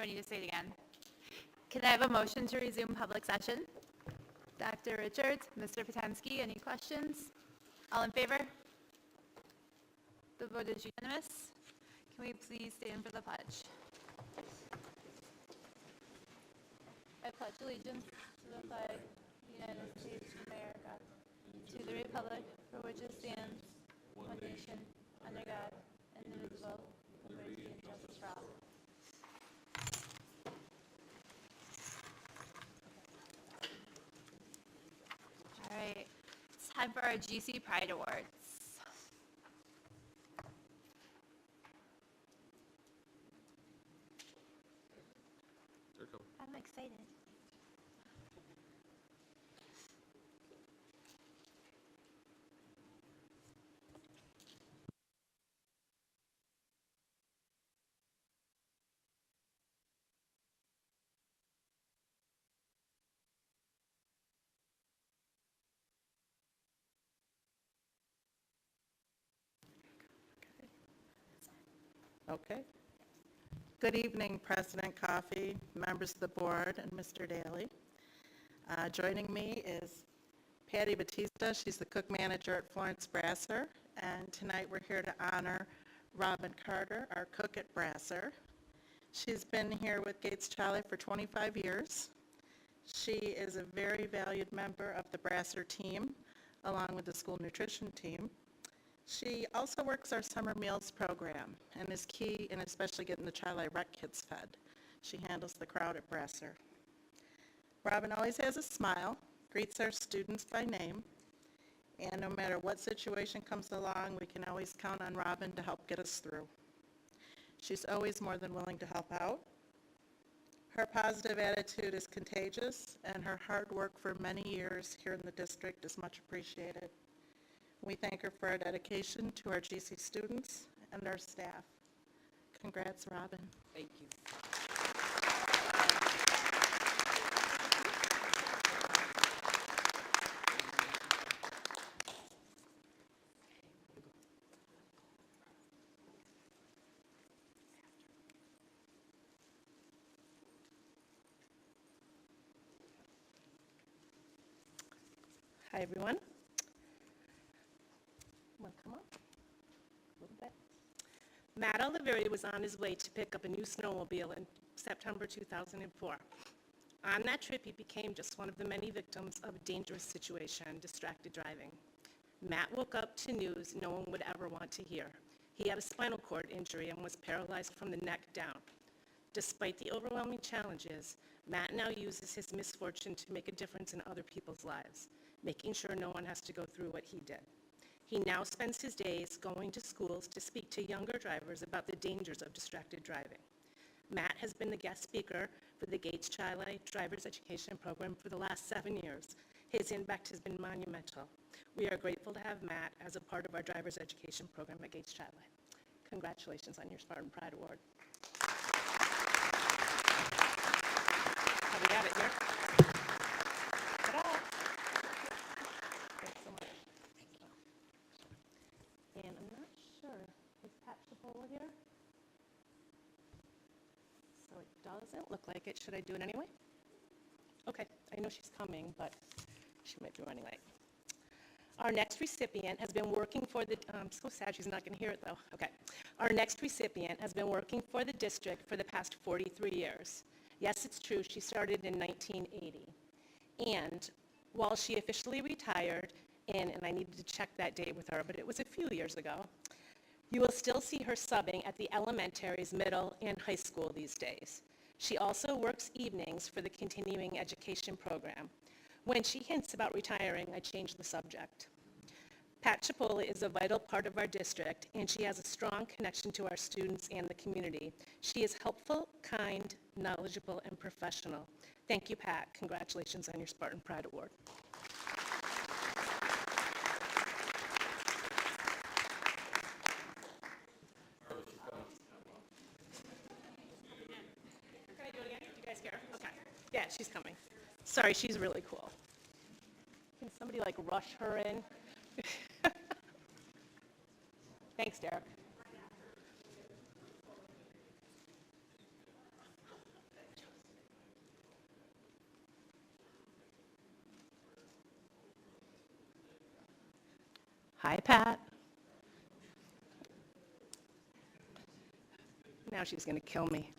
Do I need to say it again? Can I have a motion to resume public session? Dr. Richards, Mr. Potensky, any questions? All in favor? The vote is unanimous. Can we please stand for the pledge? I pledge allegiance to the flag of the United States of America, to the republic for which it stands, one nation, under God, indivisible, with liberty and justice for all. All right, it's time for our GC Pride Awards. I'm excited. Okay. Good evening, President Coffey, members of the board, and Mr. Daly. Joining me is Patty Batista. She's the cook manager at Florence Brasser. And tonight we're here to honor Robin Carter, our cook at Brasser. She's been here with Gates Charlie for 25 years. She is a very valued member of the Brasser team, along with the school nutrition team. She also works our summer meals program and is key in especially getting the Child Rec kids fed. She handles the crowd at Brasser. Robin always has a smile, greets our students by name, and no matter what situation comes along, we can always count on Robin to help get us through. She's always more than willing to help out. Her positive attitude is contagious, and her hard work for many years here in the district is much appreciated. We thank her for her dedication to our GC students and our staff. Congrats, Robin. Thank you. Hi, everyone. Want to come up a little bit? Matt Oliveri was on his way to pick up a new snowmobile in September 2004. On that trip, he became just one of the many victims of a dangerous situation, distracted driving. Matt woke up to news no one would ever want to hear. He had a spinal cord injury and was paralyzed from the neck down. Despite the overwhelming challenges, Matt now uses his misfortune to make a difference in other people's lives, making sure no one has to go through what he did. He now spends his days going to schools to speak to younger drivers about the dangers of distracted driving. Matt has been the guest speaker for the Gates Chile Driver's Education Program for the last 7 years. His impact has been monumental. We are grateful to have Matt as a part of our Driver's Education Program at Gates Chile. Congratulations on your Spartan Pride Award. We have it here. Ta-da! Thanks so much. And I'm not sure, is Pat Chipola here? So it doesn't look like it. Should I do it anyway? Okay, I know she's coming, but she might be running late. Our next recipient has been working for the, I'm so sad she's not going to hear it though. Okay. Our next recipient has been working for the district for the past 43 years. Yes, it's true, she started in 1980. And while she officially retired, and I needed to check that date with her, but it was a few years ago, you will still see her subbing at the elementaries, middle, and high school these days. She also works evenings for the continuing education program. When she hints about retiring, I change the subject. Pat Chipola is a vital part of our district, and she has a strong connection to our students and the community. She is helpful, kind, knowledgeable, and professional. Thank you, Pat. Congratulations on your Spartan Pride Award. Can I do it again? Do you guys care? Okay. Yeah, she's coming. Sorry, she's really cool. Can somebody like rush her in? Thanks, Derek. Hi, Pat. Now she's going to kill me.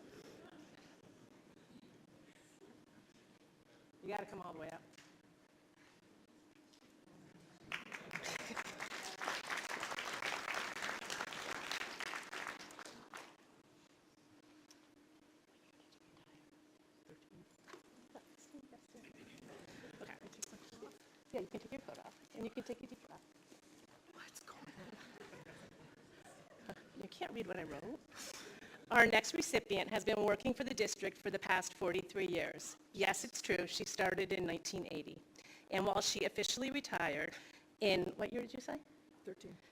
You got to come all the way up. Okay. Yeah, you can take your coat off, and you can take a deep breath. What's going on? You can't read what I wrote. Our next recipient has been working for the district for the past 43 years. Yes, it's true, she started in 1980. And while she officially retired in, what year did you say?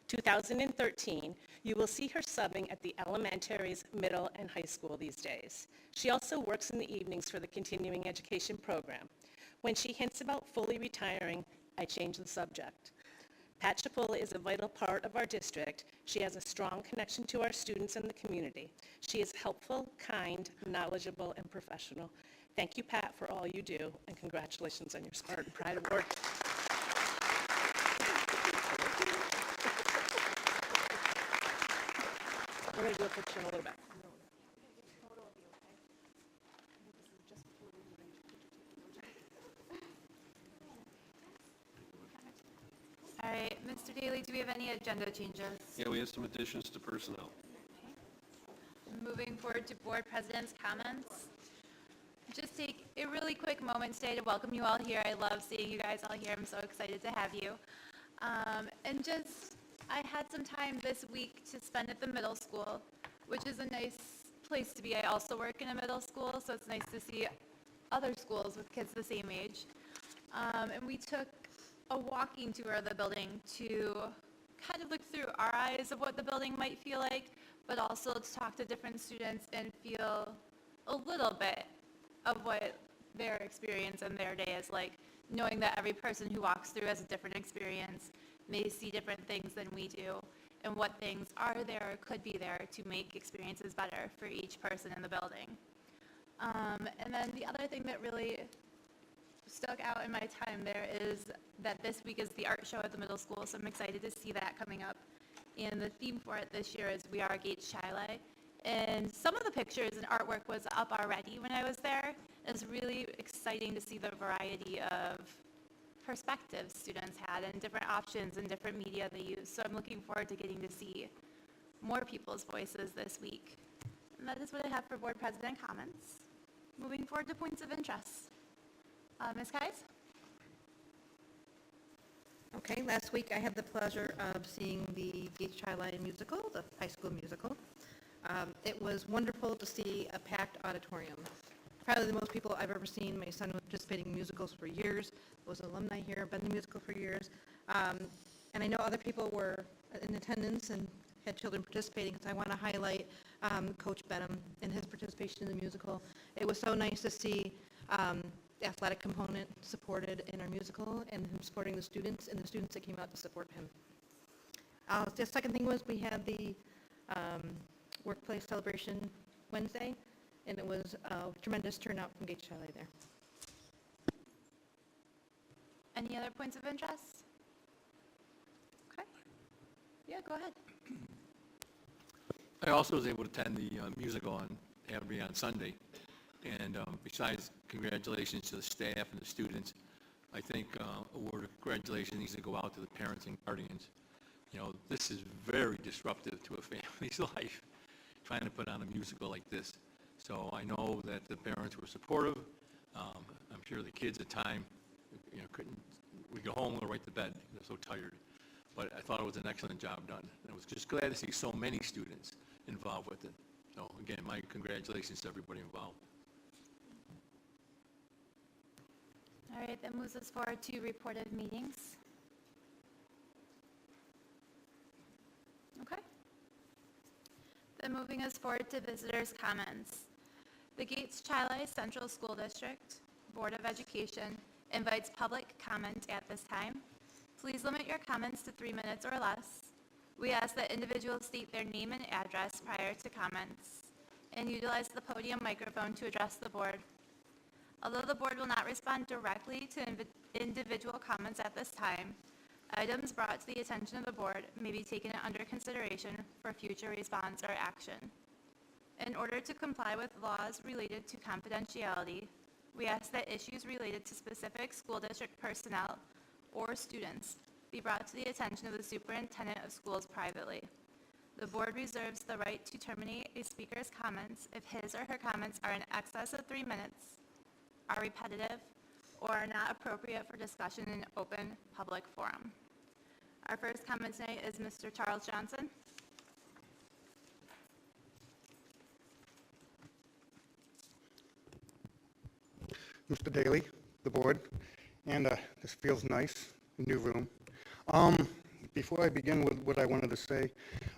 2013, you will see her subbing at the elementaries, middle, and high school these days. She also works in the evenings for the continuing education program. When she hints about fully retiring, I change the subject. Pat Chipola is a vital part of our district. She has a strong connection to our students and the community. She is helpful, kind, knowledgeable, and professional. Thank you, Pat, for all you do, and congratulations on your Smart and Pride Award. We're going to do a picture in a little bit. All right, Mr. Daly, do we have any agenda changes? Yeah, we have some additions to personnel. Moving forward to board president's comments. Just take a really quick moment today to welcome you all here. I love seeing you guys all here. I'm so excited to have you. I had some time this week to spend at the middle school, which is a nice place to be. I also work in a middle school, so it's nice to see other schools with kids the same age. And we took a walking tour of the building to kind of look through our eyes of what the building might feel like, but also to talk to different students and feel a little bit of what their experience and their day is like, knowing that every person who walks through has a different experience, may see different things than we do, and what things are there or could be there to make experiences better for each person in the building. And then the other thing that really stuck out in my time there is that this week is the art show at the middle school, so I'm excited to see that coming up. And the theme for it this year is We Are Gates Chile. And some of the pictures and artwork was up already when I was there. It's really exciting to see the variety of perspectives students had and different options and different media they use. So I'm looking forward to getting to see more people's voices this week. And that is what I have for board president comments. Moving forward to points of interest. Ms. Kais? Okay, last week I had the pleasure of seeing the Gates Chile musical, the high school musical. It was wonderful to see a packed auditorium. Probably the most people I've ever seen. My son was participating in musicals for years, was an alumni here, been in the musical for years. And I know other people were in attendance and had children participating, so I want to highlight Coach Benham and his participation in the musical. It was so nice to see the athletic component supported in our musical and him supporting the students and the students that came out to support him. The second thing was we had the workplace celebration Wednesday, and it was a tremendous turnout from Gates Chile there. Any other points of interest? Okay. Yeah, go ahead. I also was able to attend the musical on Abbey on Sunday. And besides congratulations to the staff and the students, I think a word of congratulations needs to go out to the parents and guardians. You know, this is very disruptive to a family's life, trying to put on a musical like this. So I know that the parents were supportive. I'm sure the kids at time, you know, we go home, go right to bed. They're so tired. But I thought it was an excellent job done. I was just glad to see so many students involved with it. So again, my congratulations to everybody involved. All right, that moves us forward to reported meetings. Okay. Then moving us forward to visitors' comments. The Gates Chile Central School District Board of Education invites public comment at this time. Please limit your comments to 3 minutes or less. We ask that individuals state their name and address prior to comments and utilize the podium microphone to address the board. Although the board will not respond directly to individual comments at this time, Items brought to the attention of the board may be taken under consideration for future response or action. In order to comply with laws related to confidentiality, we ask that issues related to specific school district personnel or students be brought to the attention of the superintendent of schools privately. The board reserves the right to terminate a speaker's comments if his or her comments are in excess of 3 minutes, are repetitive, or are not appropriate for discussion in an open public forum. Our first comment tonight is Mr. Charles Johnson. Mr. Daly, the board, and this feels nice, a new room. Before I begin with what I wanted to say,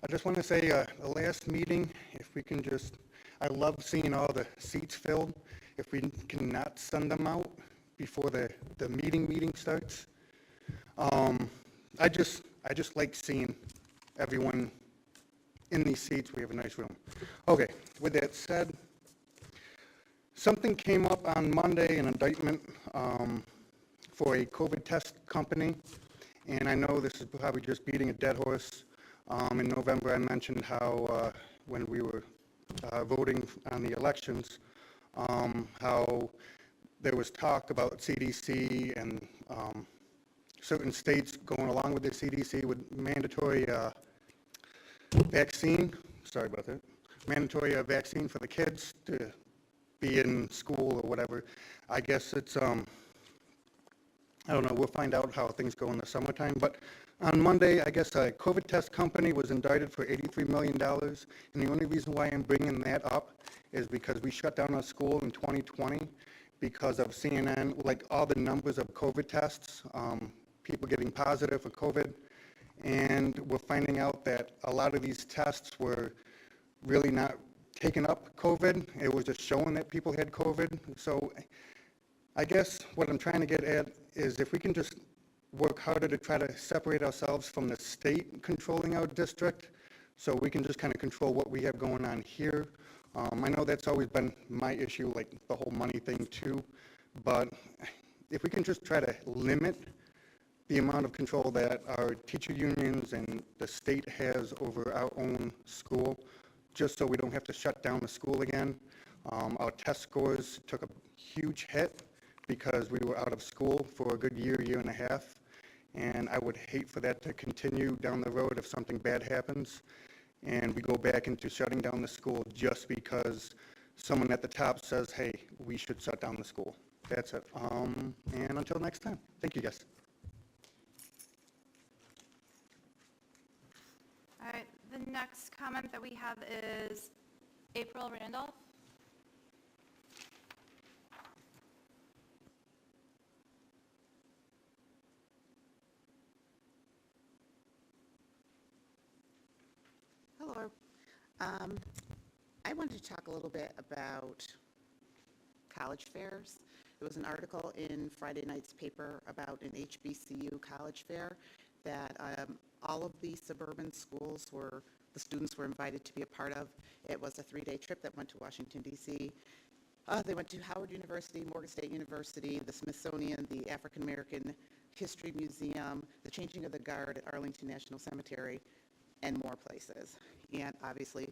I just want to say the last meeting, if we can just, I love seeing all the seats filled. If we cannot send them out before the meeting starts. I just like seeing everyone in these seats. We have a nice room. Okay, with that said, something came up on Monday, an indictment for a COVID test company, and I know this is probably just beating a dead horse. In November, I mentioned how when we were voting on the elections, how there was talk about CDC and certain states going along with the CDC with mandatory vaccine. Sorry about that. Mandatory vaccine for the kids to be in school or whatever. I guess it's, I don't know, we'll find out how things go in the summertime. But on Monday, I guess a COVID test company was indicted for $83 million. And the only reason why I'm bringing that up is because we shut down our school in 2020 because of CNN, like all the numbers of COVID tests, people getting positive for COVID. And we're finding out that a lot of these tests were really not taking up COVID. It was just showing that people had COVID. So I guess what I'm trying to get at is if we can just work harder to try to separate ourselves from the state controlling our district, so we can just kind of control what we have going on here. I know that's always been my issue, like the whole money thing too, but if we can just try to limit the amount of control that our teacher unions and the state has over our own school, just so we don't have to shut down the school again. Our test scores took a huge hit because we were out of school for a good year and a half, and I would hate for that to continue down the road if something bad happens and we go back into shutting down the school just because someone at the top says, hey, we should shut down the school. That's it. And until next time, thank you, guys. All right, the next comment that we have is April Randolph. Hello. I wanted to talk a little bit about college fairs. There was an article in Friday night's paper about an HBCU college fair that all of the suburban schools the students were invited to be a part of. It was a 3-day trip that went to Washington, D.C. They went to Howard University, Morgan State University, the Smithsonian, the African American History Museum, the Changing of the Guard at Arlington National Cemetery, and more places. And obviously,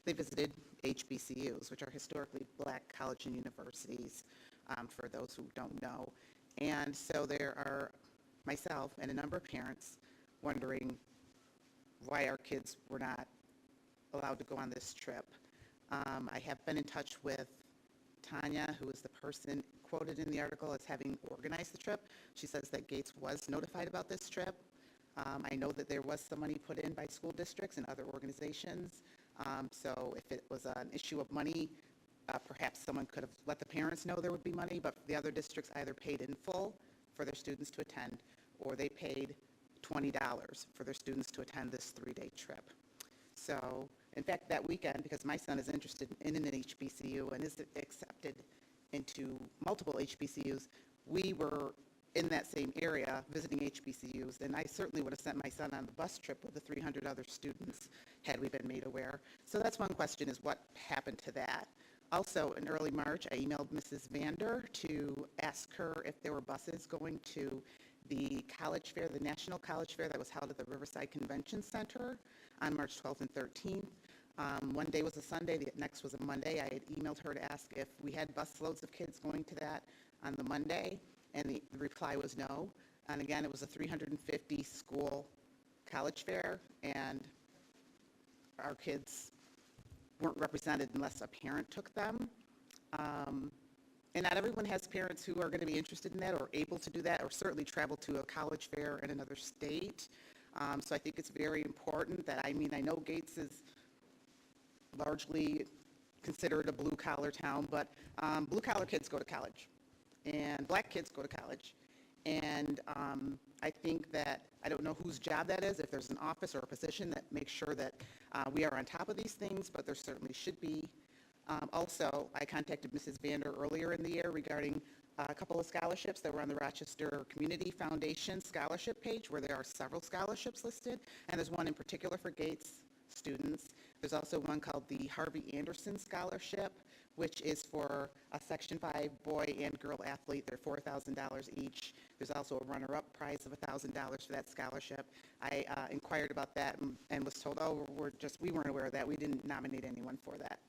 they visited HBCUs, which are historically black college and universities, for those who don't know. And so there are myself and a number of parents wondering why our kids were not allowed to go on this trip. I have been in touch with Tanya, who is the person quoted in the article as having organized the trip. She says that Gates was notified about this trip. I know that there was some money put in by school districts and other organizations. So if it was an issue of money, perhaps someone could have let the parents know there would be money, but the other districts either paid in full for their students to attend, or they paid $20 for their students to attend this 3-day trip. So, in fact, that weekend, because my son is interested in an HBCU and is accepted into multiple HBCUs, we were in that same area visiting HBCUs, and I certainly would have sent my son on the bus trip with the 300 other students had we been made aware. So that's one question, is what happened to that? Also, in early March, I emailed Mrs. Vander to ask her if there were buses going to the college fair, the National College Fair that was held at the Riverside Convention Center on March 12th and 13th. One day was a Sunday, the next was a Monday. I had emailed her to ask if we had busloads of kids going to that on the Monday, and the reply was no. And again, it was a 350 school college fair, and our kids weren't represented unless a parent took them. And not everyone has parents who are going to be interested in that or able to do that, or certainly travel to a college fair in another state. So I think it's very important that, I know Gates is largely considered a blue-collar town, but blue-collar kids go to college, and black kids go to college. And I think that, I don't know whose job that is, if there's an office or a position that makes sure that we are on top of these things, but there certainly should be. Also, I contacted Mrs. Vander earlier in the year regarding a couple of scholarships that were on the Rochester Community Foundation scholarship page, where there are several scholarships listed, and there's one in particular for Gates students. There's also one called the Harvey Anderson Scholarship, which is for a Section 5 boy and girl athlete. They're $4,000 each. There's also a runner-up prize of $1,000 for that scholarship. I inquired about that and was told, oh, we weren't aware of that. We didn't nominate anyone for that.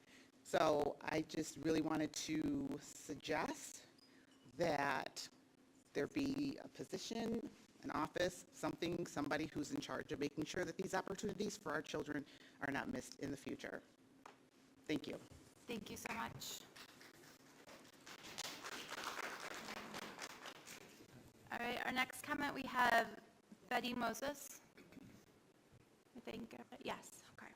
So I just really wanted to suggest that there be a position, an office, somebody who's in charge of making sure that these opportunities for our children are not missed in the future. Thank you. Thank you so much. All right, our next comment, we have Betty Moses. I think, yes, okay.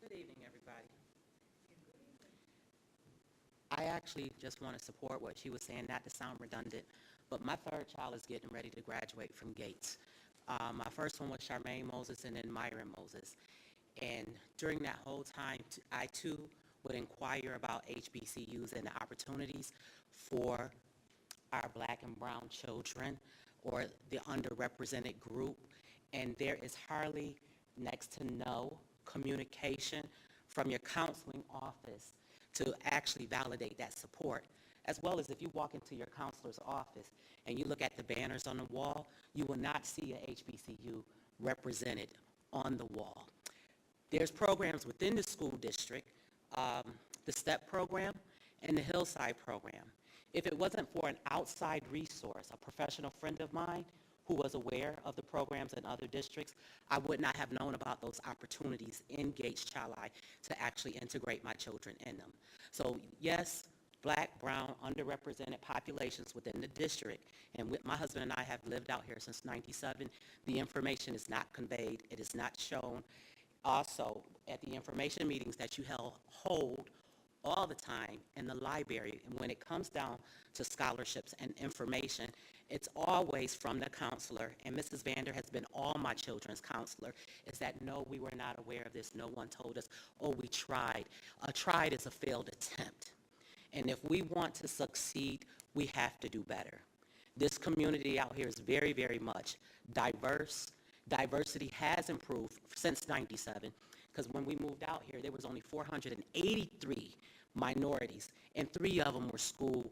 Good evening, everybody. I actually just want to support what she was saying, not to sound redundant, but my third child is getting ready to graduate from Gates. My first one was Charmaine Moses and then Myron Moses. And during that whole time, I too would inquire about HBCUs and the opportunities for our black and brown children or the underrepresented group. And there is hardly next to no communication from your counseling office to actually validate that support. As well as if you walk into your counselor's office and you look at the banners on the wall, you will not see a HBCU represented on the wall. There's programs within the school district, the STEP program and the Hillside program. If it wasn't for an outside resource, a professional friend of mine who was aware of the programs in other districts, I would not have known about those opportunities in Gates Chili to actually integrate my children in them. So yes, black, brown, underrepresented populations within the district, and my husband and I have lived out here since '97, the information is not conveyed, it is not shown. Also, at the information meetings that you hold all the time in the library, and when it comes down to scholarships and information, it's always from the counselor, and Mrs. Vander has been all my children's counselor, is that no, we were not aware of this, no one told us, oh, we tried. A tried is a failed attempt. And if we want to succeed, we have to do better. This community out here is very, very much diverse. Diversity has improved since '97, because when we moved out here, there was only 483 minorities, and 3 of them were school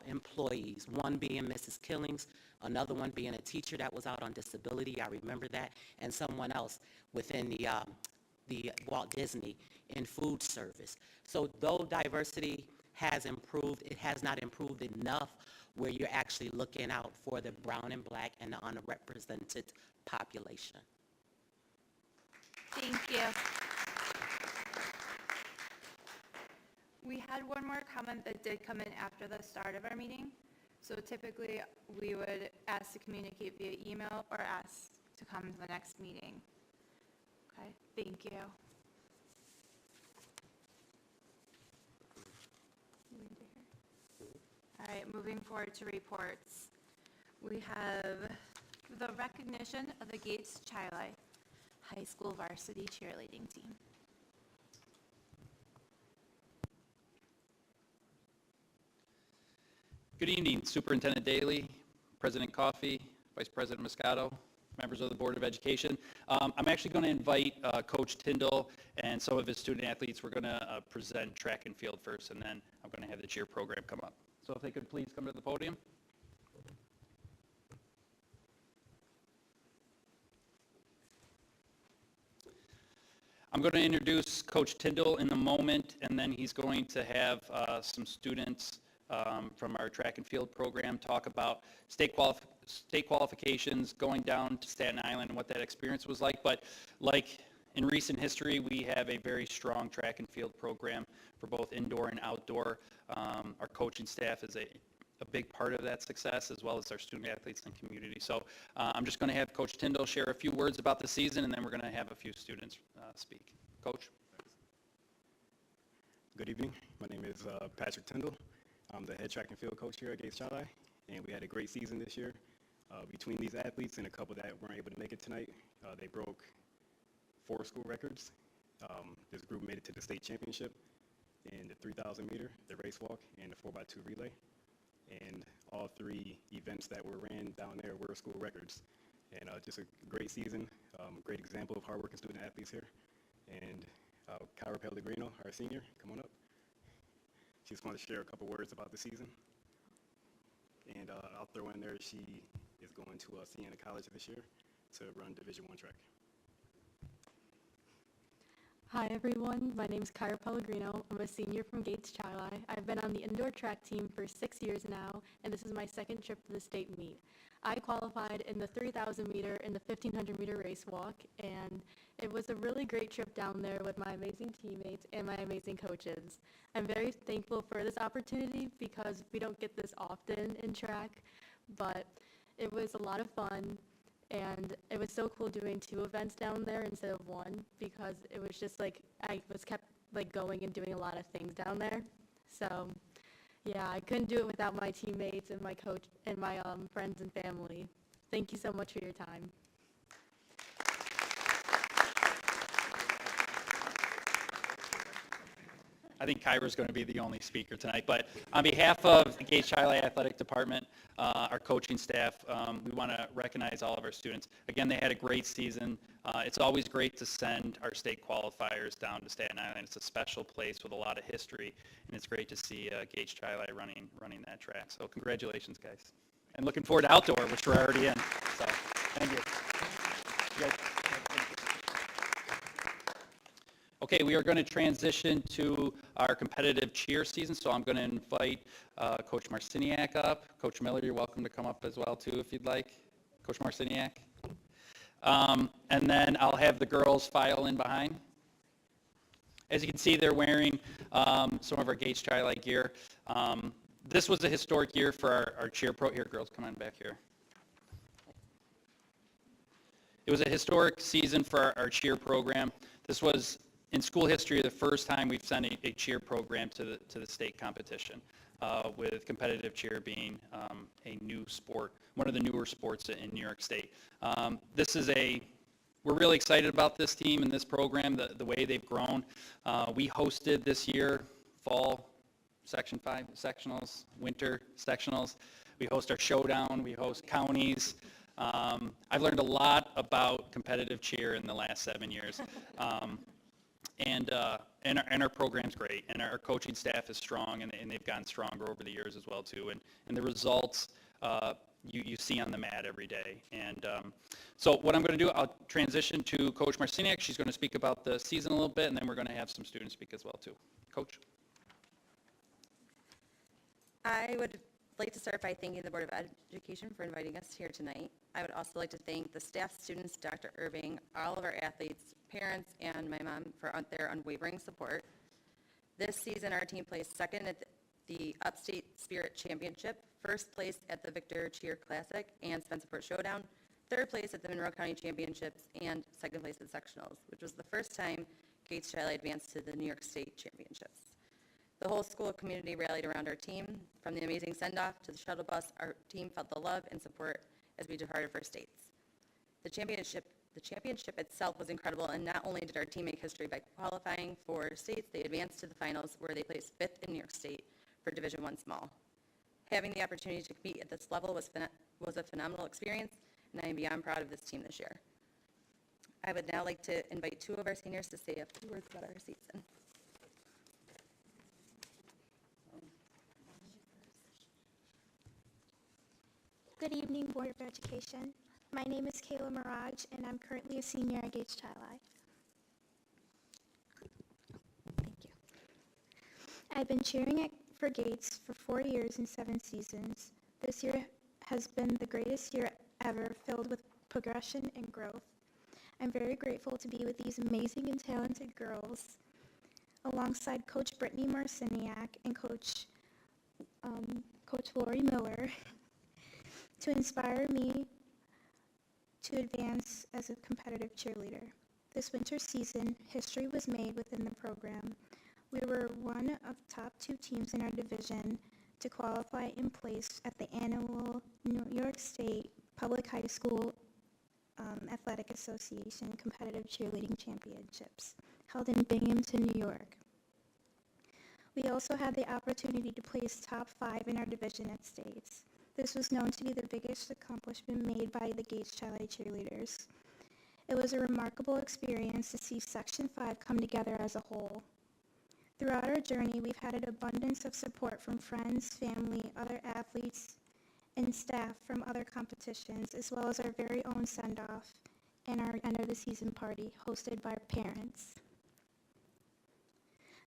employees, one being Mrs. Killings, another one being a teacher that was out on disability, I remember that, and someone else within the Walt Disney in food service. So though diversity has improved, it has not improved enough where you're actually looking out for the brown and black and the underrepresented population. Thank you. We had one more comment that did come in after the start of our meeting. So typically, we would ask to communicate via email or ask to come to the next meeting. Okay, thank you. All right, moving forward to reports. We have the recognition of the Gates Chili High School varsity cheerleading team. Good evening, Superintendent Daly, President Coffey, Vice President Moscato, members of the Board of Education. I'm actually going to invite Coach Tyndall and some of his student athletes. We're going to present track and field first, and then I'm going to have the cheer program come up. So if they could please come to the podium. I'm going to introduce Coach Tyndall in a moment, and then he's going to have some students from our track and field program talk about state qualifications, going down to Staten Island and what that experience was like. But like in recent history, we have a very strong track and field program for both indoor and outdoor. Our coaching staff is a big part of that success, as well as our student athletes and community. So I'm just going to have Coach Tyndall share a few words about the season, and then we're going to have a few students speak. Coach? Good evening. My name is Patrick Tyndall. I'm the head track and field coach here at Gates Charlie, and we had a great season this year. Between these athletes and a couple that weren't able to make it tonight, they broke 4 school records. This group made it to the state championship in the 3,000 meter, the race walk, and the 4x2 relay. And all 3 events that were ran down there were school records. And just a great season, great example of hardworking student athletes here. And Kyra Pellegrino, our senior, come on up. She just wanted to share a couple words about the season. And I'll throw in there, she is going to Siena College this year to run Division I track. Hi everyone, my name is Kyra Pellegrino. I'm a senior from Gates Charlie. I've been on the indoor track team for 6 years now, and this is my second trip to the state meet. I qualified in the 3,000 meter and the 1,500 meter race walk, and it was a really great trip down there with my amazing teammates and my amazing coaches. I'm very thankful for this opportunity because we don't get this often in track, but it was a lot of fun. And it was so cool doing 2 events down there instead of 1 because it was just like I was kept like going and doing a lot of things down there. So yeah, I couldn't do it without my teammates and my coach and my friends and family. Thank you so much for your time. I think Kyra's going to be the only speaker tonight, but on behalf of the Gates Charlie Athletic Department, our coaching staff, we want to recognize all of our students. Again, they had a great season. It's always great to send our state qualifiers down to Staten Island. It's a special place with a lot of history, and it's great to see Gates Charlie running that track. So congratulations, guys. And looking forward to outdoor, which we're already in. So thank you. You guys. Okay, we are going to transition to our competitive cheer season, so I'm going to invite Coach Marciniak up. Coach Miller, you're welcome to come up as well, too, if you'd like. Coach Marciniak. And then I'll have the girls file in behind. As you can see, they're wearing some of our Gates Charlie gear. This was a historic year for our cheer pro. Here, girls, come on back here. It was a historic season for our cheer program. This was, in school history, the first time we've sent a cheer program to the state competition, with competitive cheer being a new sport, one of the newer sports in New York State. We're really excited about this team and this program, the way they've grown. We hosted this year fall Section 5 sectionals, winter sectionals. We host our showdown, we host counties. I've learned a lot about competitive cheer in the last 7 years. And our program's great, and our coaching staff is strong, and they've gotten stronger over the years as well, too. And the results you see on the mat every day. And so what I'm going to do, I'll transition to Coach Marciniak. She's going to speak about the season a little bit, and then we're going to have some students speak as well, too. Coach? I would like to start by thanking the Board of Education for inviting us here tonight. I would also like to thank the staff, students, Dr. Irving, all of our athletes, parents, and my mom for their unwavering support. This season, our team placed second at the Upstate Spirit Championship, first place at the Victor Cheer Classic and Spencerport Showdown, third place at the Monroe County Championships, and second place at sectionals, which was the first time Gates Charlie advanced to the New York State Championships. The whole school community rallied around our team. From the amazing send-off to the shuttle bus, our team felt the love and support as we departed for states. The championship itself was incredible, and not only did our team make history by qualifying for states, they advanced to the finals where they placed 5th in New York State for Division I Small. Having the opportunity to compete at this level was a phenomenal experience, and I am beyond proud of this team this year. I would now like to invite two of our seniors to say a few words about our season. Good evening, Board of Education. My name is Kayla Mirage, and I'm currently a senior at Gates Chili. Thank you. I've been cheering for Gates for 4 years and 7 seasons. This year has been the greatest year ever, filled with progression and growth. I'm very grateful to be with these amazing and talented girls, alongside Coach Brittany Marciniak and Coach Lori Miller, to inspire me to advance as a competitive cheerleader. This winter season, history was made within the program. We were one of top 2 teams in our division to qualify and place at the annual New York State Public High School Athletic Association Competitive Cheerleading Championships, held in Binghamton, New York. We also had the opportunity to place top 5 in our division at states. This was known to be the biggest accomplishment made by the Gates Chili cheerleaders. It was a remarkable experience to see Section 5 come together as a whole. Throughout our journey, we've had an abundance of support from friends, family, other athletes, and staff from other competitions, as well as our very own send-off and our end-of-the-season party hosted by parents.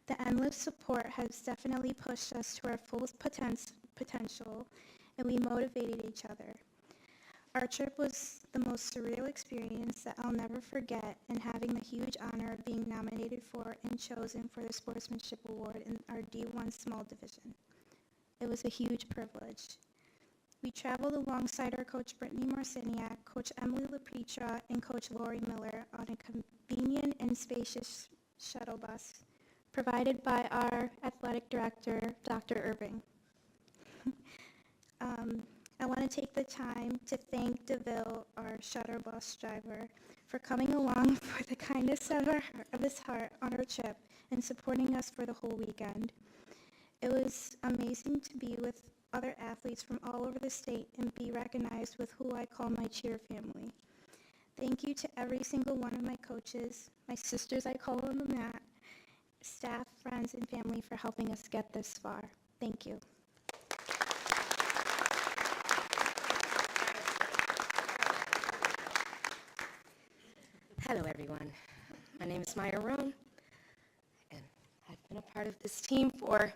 The endless support has definitely pushed us to our full potential, and we motivated each other. Our trip was the most surreal experience that I'll never forget, and having the huge honor of being nominated for and chosen for the Sportsmanship Award in our D1 small division. It was a huge privilege. We traveled alongside our Coach Brittany Marciniak, Coach Emily LaPetra, and Coach Lori Miller on a convenient and spacious shuttle bus provided by our athletic director, Dr. Irving. I want to take the time to thank DeVille, our shuttle bus driver, for coming along for the kindness of his heart on our trip and supporting us for the whole weekend. It was amazing to be with other athletes from all over the state and be recognized with who I call my cheer family. Thank you to every single one of my coaches, my sisters I call on the mat, staff, friends, and family for helping us get this far. Thank you. Hello, everyone. My name is Maya Roan, and I've been a part of this team for,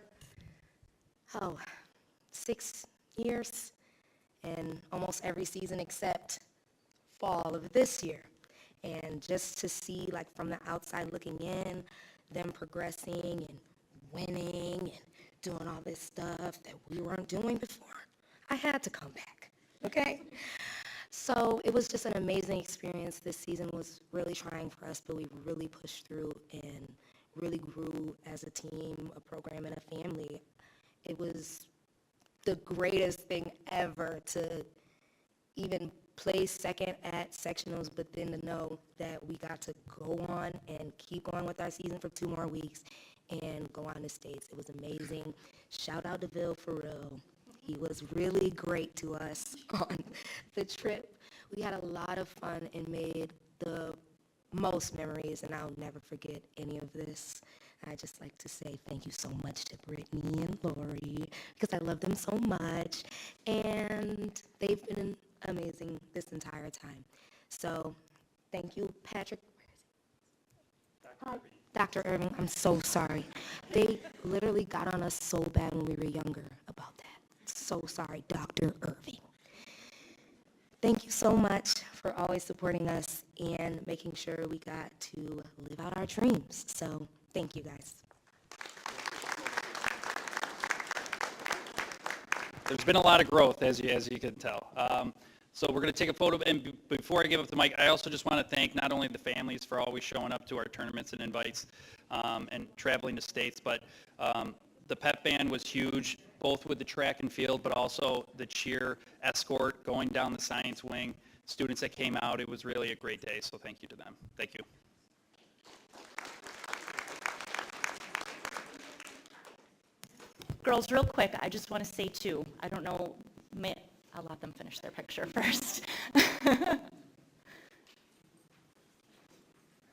6 years, and almost every season except fall of this year. And just to see, like, from the outside looking in, them progressing and winning and doing all this stuff that we weren't doing before, I had to come back, okay? So it was just an amazing experience. This season was really trying for us, but we really pushed through and really grew as a team, a program, and a family. It was the greatest thing ever to even place second at sectionals, but then to know that we got to go on and keep going with our season for 2 more weeks and go on to states. It was amazing. Shout out to Bill for real. He was really great to us on the trip. We had a lot of fun and made the most memories, and I'll never forget any of this. I'd just like to say thank you so much to Brittany and Lori, because I love them so much, and they've been amazing this entire time. So thank you, Patrick. Dr. Irving, I'm so sorry. They literally got on us so bad when we were younger about that. So sorry, Dr. Irving. Thank you so much for always supporting us and making sure we got to live out our dreams. So thank you, guys. There's been a lot of growth, as you can tell. So we're going to take a photo, and before I give up the mic, I also just want to thank not only the families for always showing up to our tournaments and invites and traveling to states, but the pep band was huge, both with the track and field, but also the cheer escort going down the science wing, students that came out. It was really a great day, so thank you to them. Thank you. Girls, real quick, I just want to say too, I don't know, I'll let them finish their picture first.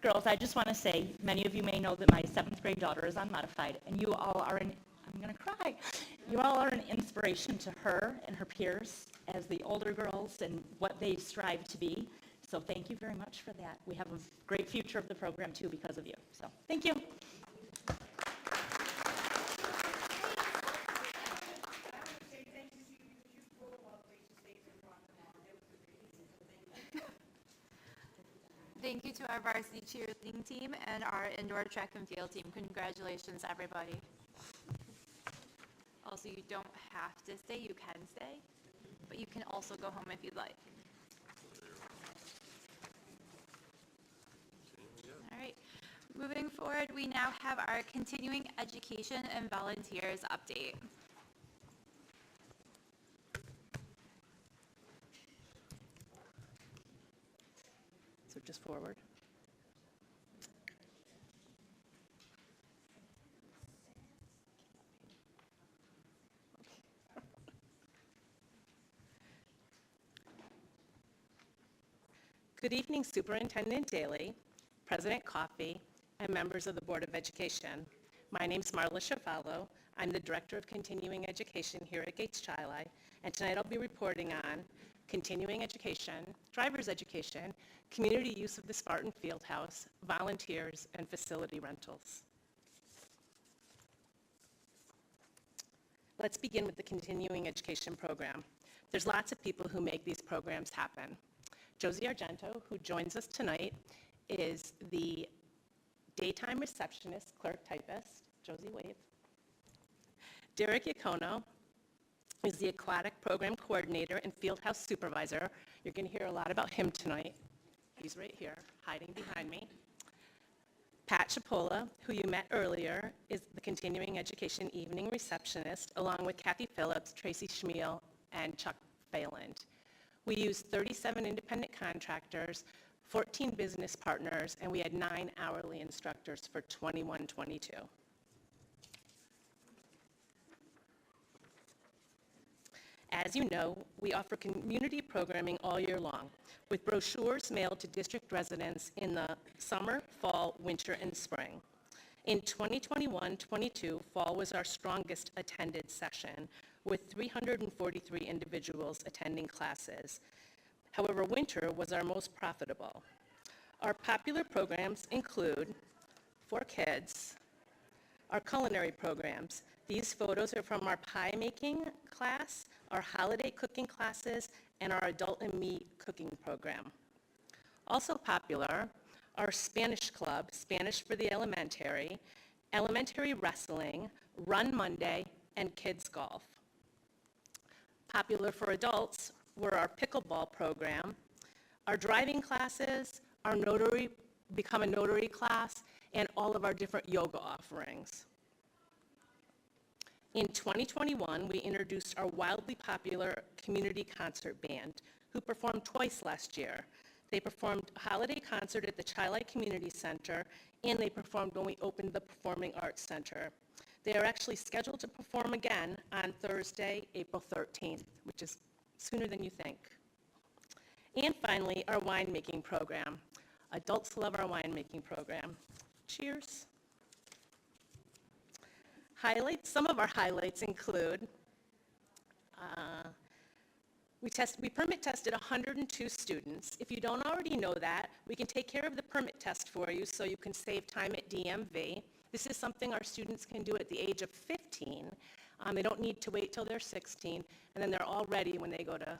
Girls, I just want to say, many of you may know that my 7th grade daughter is unmodified, and you all are I'm going to cry. You all are an inspiration to her and her peers as the older girls and what they strive to be. So thank you very much for that. We have a great future of the program, too, because of you. So thank you. Thank you to our varsity cheerleading team and our indoor track and field team. Congratulations, everybody. Also, you don't have to stay, you can stay, but you can also go home if you'd like. All right, moving forward, we now have our continuing education and volunteers update. So just forward. Good evening, Superintendent Daly, President Coffey, and members of the Board of Education. My name's Marla Chavallo. I'm the Director of Continuing Education here at Gates Chili, and tonight I'll be reporting on continuing education, driver's education, community use of the Spartan Fieldhouse, volunteers, and facility rentals. Let's begin with the continuing education program. There's lots of people who make these programs happen. Josie Argento, who joins us tonight, is the daytime receptionist, clerk typist. Josie, wave. Derek Iacono is the aquatic program coordinator and fieldhouse supervisor. You're going to hear a lot about him tonight. He's right here, hiding behind me. Pat Chipola, who you met earlier, is the continuing education evening receptionist, along with Kathy Phillips, Tracy Schmiel, and Chuck Phelan. We used 37 independent contractors, 14 business partners, and we had 9 hourly instructors for 21-22. As you know, we offer community programming all year long, with brochures mailed to district residents in the summer, fall, winter, and spring. In 2021-22, fall was our strongest attended session, with 343 individuals attending classes. However, winter was our most profitable. Our popular programs include, for kids, our culinary programs. These photos are from our pie making class, our holiday cooking classes, and our adult and me cooking program. Also popular, our Spanish club, Spanish for the elementary wrestling, Run Monday, and kids golf. Popular for adults were our pickleball program, our driving classes, our notary, become a notary class, and all of our different yoga offerings. In 2021, we introduced our wildly popular community concert band, who performed twice last year. They performed a holiday concert at the Chili Community Center, and they performed when we opened the Performing Arts Center. They are actually scheduled to perform again on Thursday, April 13th, which is sooner than you think. And finally, our winemaking program. Adults love our winemaking program. Cheers. Highlights, some of our highlights include, we permit tested 102 students. If you don't already know that, we can take care of the permit test for you so you can save time at DMV. This is something our students can do at the age of 15. They don't need to wait till they're 16, and then they're all ready when they go to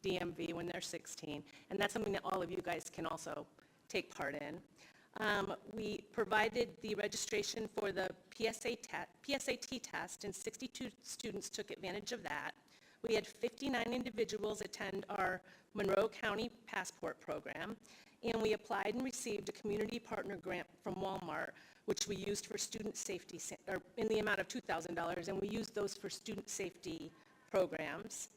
DMV when they're 16. And that's something that all of you guys can also take part in. We provided the registration for the PSAT test, and 62 students took advantage of that. We had 59 individuals attend our Monroe County Passport Program, and we applied and received a community partner grant from Walmart, which we used for student safety, or in the amount of $2,000, and we used those for student safety programs.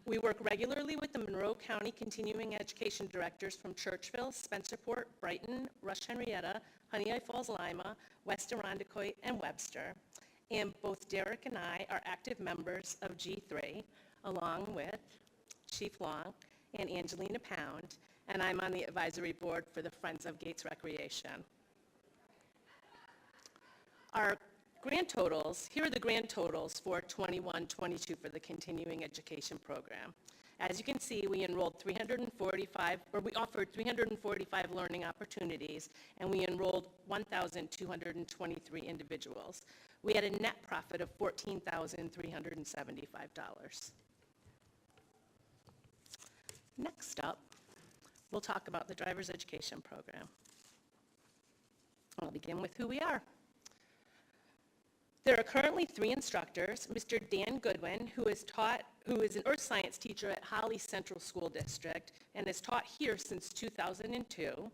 We work regularly with the Monroe County Continuing Education Directors from Churchville, Spencerport, Brighton, Rush Henrietta, Honeoye Falls, Lima, West Irondequoit, and Webster. And both Derek and I are active members of G3. along with Chief Long and Angelina Pound, and I'm on the advisory board for the Friends of Gates Recreation. Our grand totals, here are the grand totals for 21-22 for the continuing education program. As you can see, we enrolled 345, or we offered 345 learning opportunities, and we enrolled 1,223 individuals. We had a net profit of $14,375. Next up, we'll talk about the driver's education program. I'll begin with who we are. There are currently 3 instructors, Mr. Dan Goodwin, who is an earth science teacher at Holly Central School District and has taught here since 2002.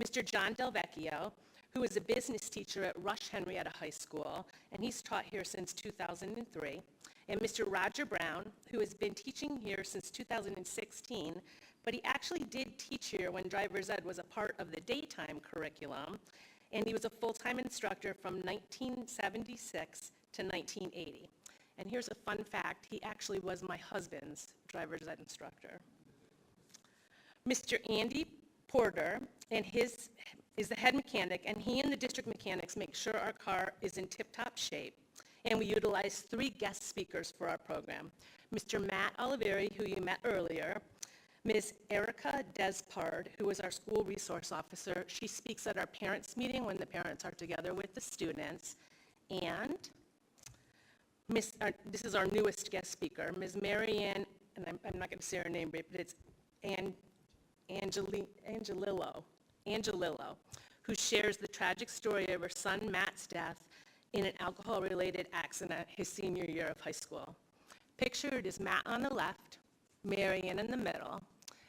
Mr. John Del Vecchio, who is a business teacher at Rush Henrietta High School, and he's taught here since 2003. And Mr. Roger Brown, who has been teaching here since 2016, but he actually did teach here when driver's ed was a part of the daytime curriculum, and he was a full-time instructor from 1976 to 1980. And here's a fun fact, he actually was my husband's driver's ed instructor. Mr. Andy Porter is the head mechanic, and he and the district mechanics make sure our car is in tip-top shape. And we utilize 3 guest speakers for our program. Mr. Matt Oliveri, who you met earlier, Ms. Erica Despard, who is our school resource officer. She speaks at our parents' meeting when the parents are together with the students. And this is our newest guest speaker, Ms. Marianne, and I'm not going to say her name, but it's Angelillo, who shares the tragic story of her son Matt's death in an alcohol-related accident his senior year of high school. Pictured is Matt on the left, Marianne in the middle,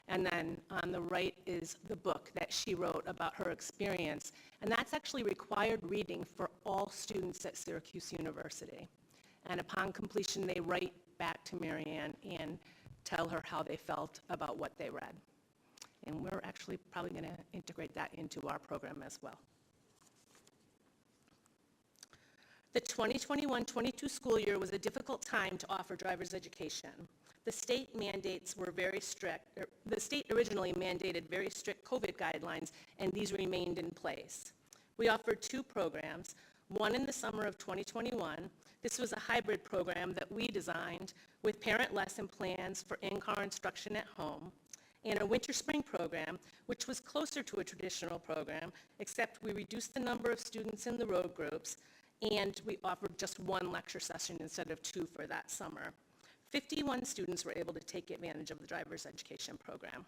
and then on the right is the book that she wrote about her experience. And that's actually required reading for all students at Syracuse University. And upon completion, they write back to Marianne and tell her how they felt about what they read. And we're actually probably going to integrate that into our program as well. The 2021-22 school year was a difficult time to offer driver's education. The state mandates were very strict. The state originally mandated very strict COVID guidelines, and these remained in place. We offered 2 programs, one in the summer of 2021. This was a hybrid program that we designed with parent lesson plans for in-car instruction at home, and a winter-spring program, which was closer to a traditional program, except we reduced the number of students in the road groups, and we offered just 1 lecture session instead of 2 for that summer. 51 students were able to take advantage of the driver's education program.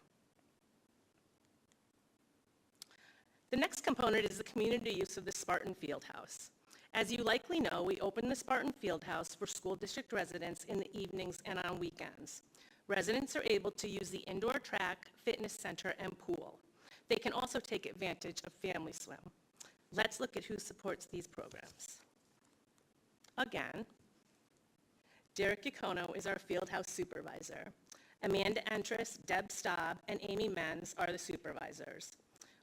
The next component is the community use of the Spartan Fieldhouse. As you likely know, we opened the Spartan Fieldhouse for school district residents in the evenings and on weekends. Residents are able to use the indoor track, fitness center, and pool. They can also take advantage of Family Swim. Let's look at who supports these programs. Again, Derek Yacono is our Fieldhouse supervisor. Amanda Entris, Deb Staub, and Amy Menz are the supervisors.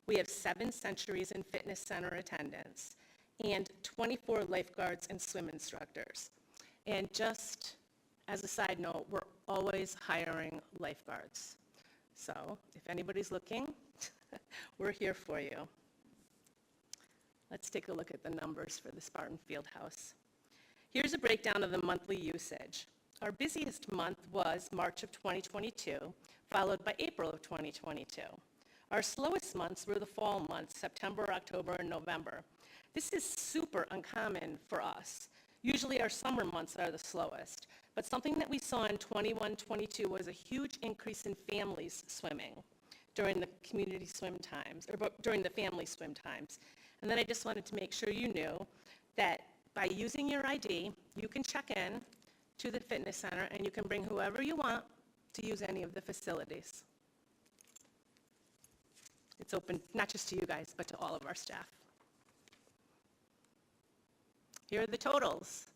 We have 7 centuries in fitness center attendance and 24 lifeguards and swim instructors. And just as a side note, we're always hiring lifeguards. So if anybody's looking, we're here for you. Let's take a look at the numbers for the Spartan Fieldhouse. Here's a breakdown of the monthly usage. Our busiest month was March of 2022, followed by April of 2022. Our slowest months were the fall months, September, October, and November. This is super uncommon for us. Usually our summer months are the slowest, but something that we saw in 21-22 was a huge increase in families swimming during the community swim times, or during the family swim times. And then I just wanted to make sure you knew that by using your ID, you can check in to the fitness center and you can bring whoever you want to use any of the facilities. It's open not just to you guys, but to all of our staff. Here are the totals.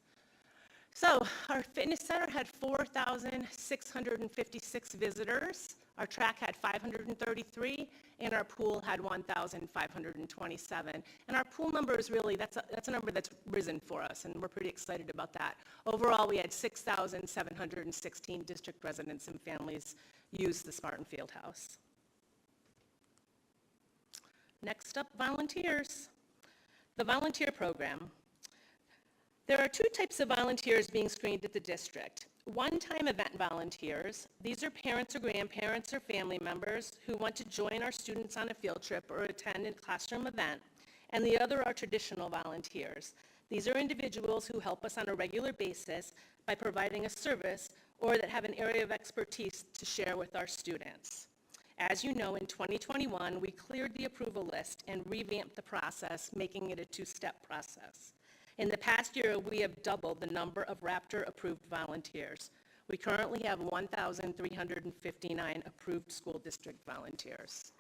So our fitness center had 4,656 visitors. Our track had 533, and our pool had 1,527. And our pool number is really, that's a number that's risen for us, and we're pretty excited about that. Overall, we had 6,716 district residents and families use the Spartan Fieldhouse. Next up, volunteers. The volunteer program. There are two types of volunteers being screened at the district. One-time event volunteers. These are parents or grandparents or family members who want to join our students on a field trip or attend a classroom event. And the other are traditional volunteers. These are individuals who help us on a regular basis by providing a service or that have an area of expertise to share with our students. As you know, in 2021, we cleared the approval list and revamped the process, making it a two-step process. In the past year, we have doubled the number of Raptor-approved volunteers. We currently have 1,359 approved school district volunteers.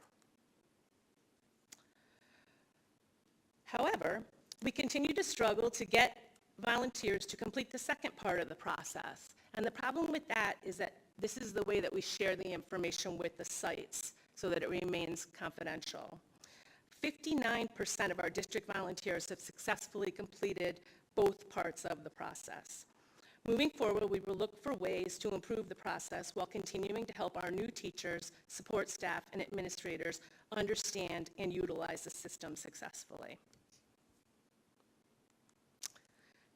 However, we continue to struggle to get volunteers to complete the second part of the process. And the problem with that is that this is the way that we share the information with the sites so that it remains confidential. 59% of our district volunteers have successfully completed both parts of the process. Moving forward, we will look for ways to improve the process while continuing to help our new teachers, support staff, and administrators understand and utilize the system successfully.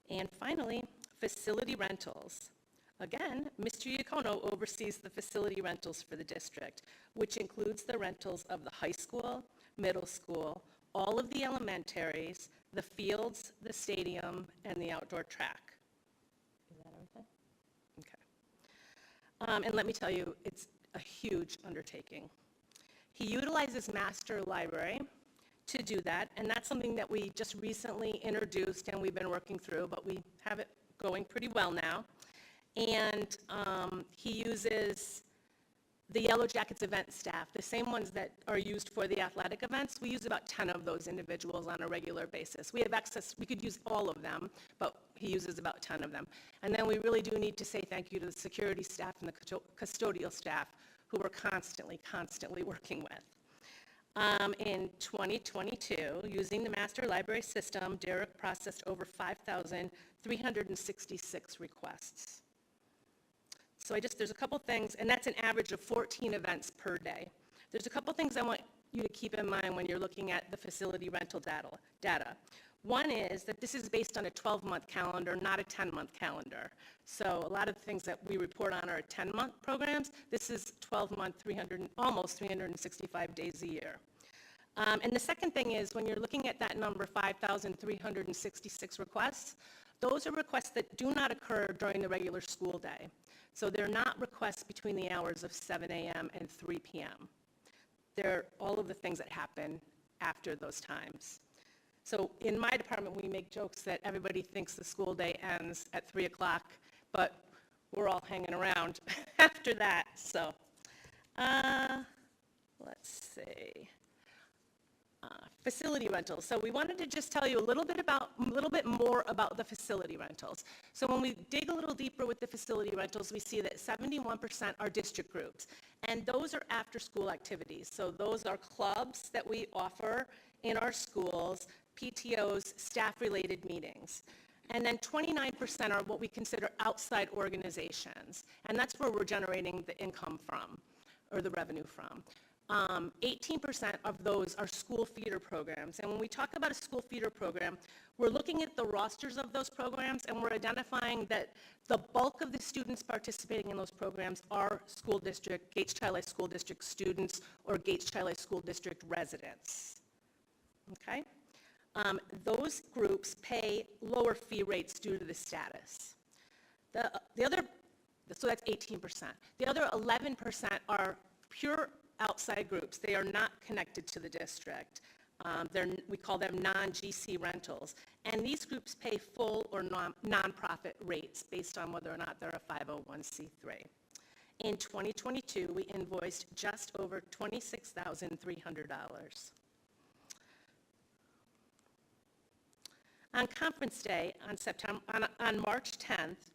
And finally, facility rentals. Again, Mr. Iacono oversees the facility rentals for the district, which includes the rentals of the high school, middle school, all of the elementaries, the fields, the stadium, and the outdoor track. Is that everything? Okay. And let me tell you, it's a huge undertaking. He utilizes Master Library to do that, and that's something that we just recently introduced and we've been working through, but we have it going pretty well now. And he uses the Yellow Jackets event staff, the same ones that are used for the athletic events. We use about 10 of those individuals on a regular basis. We have access, we could use all of them, but he uses about 10 of them. And then we really do need to say thank you to the security staff and the custodial staff who we're constantly working with. In 2022, using the master library system, Derek processed over 5,366 requests. So there's a couple things, and that's an average of 14 events per day. There's a couple things I want you to keep in mind when you're looking at the facility rental data. One is that this is based on a 12-month calendar, not a 10-month calendar. So a lot of the things that we report on are 10-month programs. This is 12-month, almost 365 days a year. And the second thing is, when you're looking at that number, 5,366 requests, those are requests that do not occur during the regular school day. So they're not requests between the hours of 7 a.m. and 3 p.m. They're all of the things that happen after those times. So in my department, we make jokes that everybody thinks the school day ends at 3 o'clock, but we're all hanging around after that. So let's see. Facility rentals. So we wanted to just tell you a little bit more about the facility rentals. So when we dig a little deeper with the facility rentals, we see that 71% are district groups, and those are after-school activities. So those are clubs that we offer in our schools, PTOs, staff-related meetings. And then 29% are what we consider outside organizations, and that's where we're generating the income from, or the revenue from. 18% of those are school feeder programs. And when we talk about a school feeder program, we're looking at the rosters of those programs, and we're identifying that the bulk of the students participating in those programs are school district, Gates Child School District students or Gates Child School District residents. Okay? Those groups pay lower fee rates due to the status. So that's 18%. The other 11% are pure outside groups. They are not connected to the district. We call them non-GC rentals. And these groups pay full or nonprofit rates based on whether or not they're a 501c3. In 2022, we invoiced just over $26,300. On conference day on March 10th,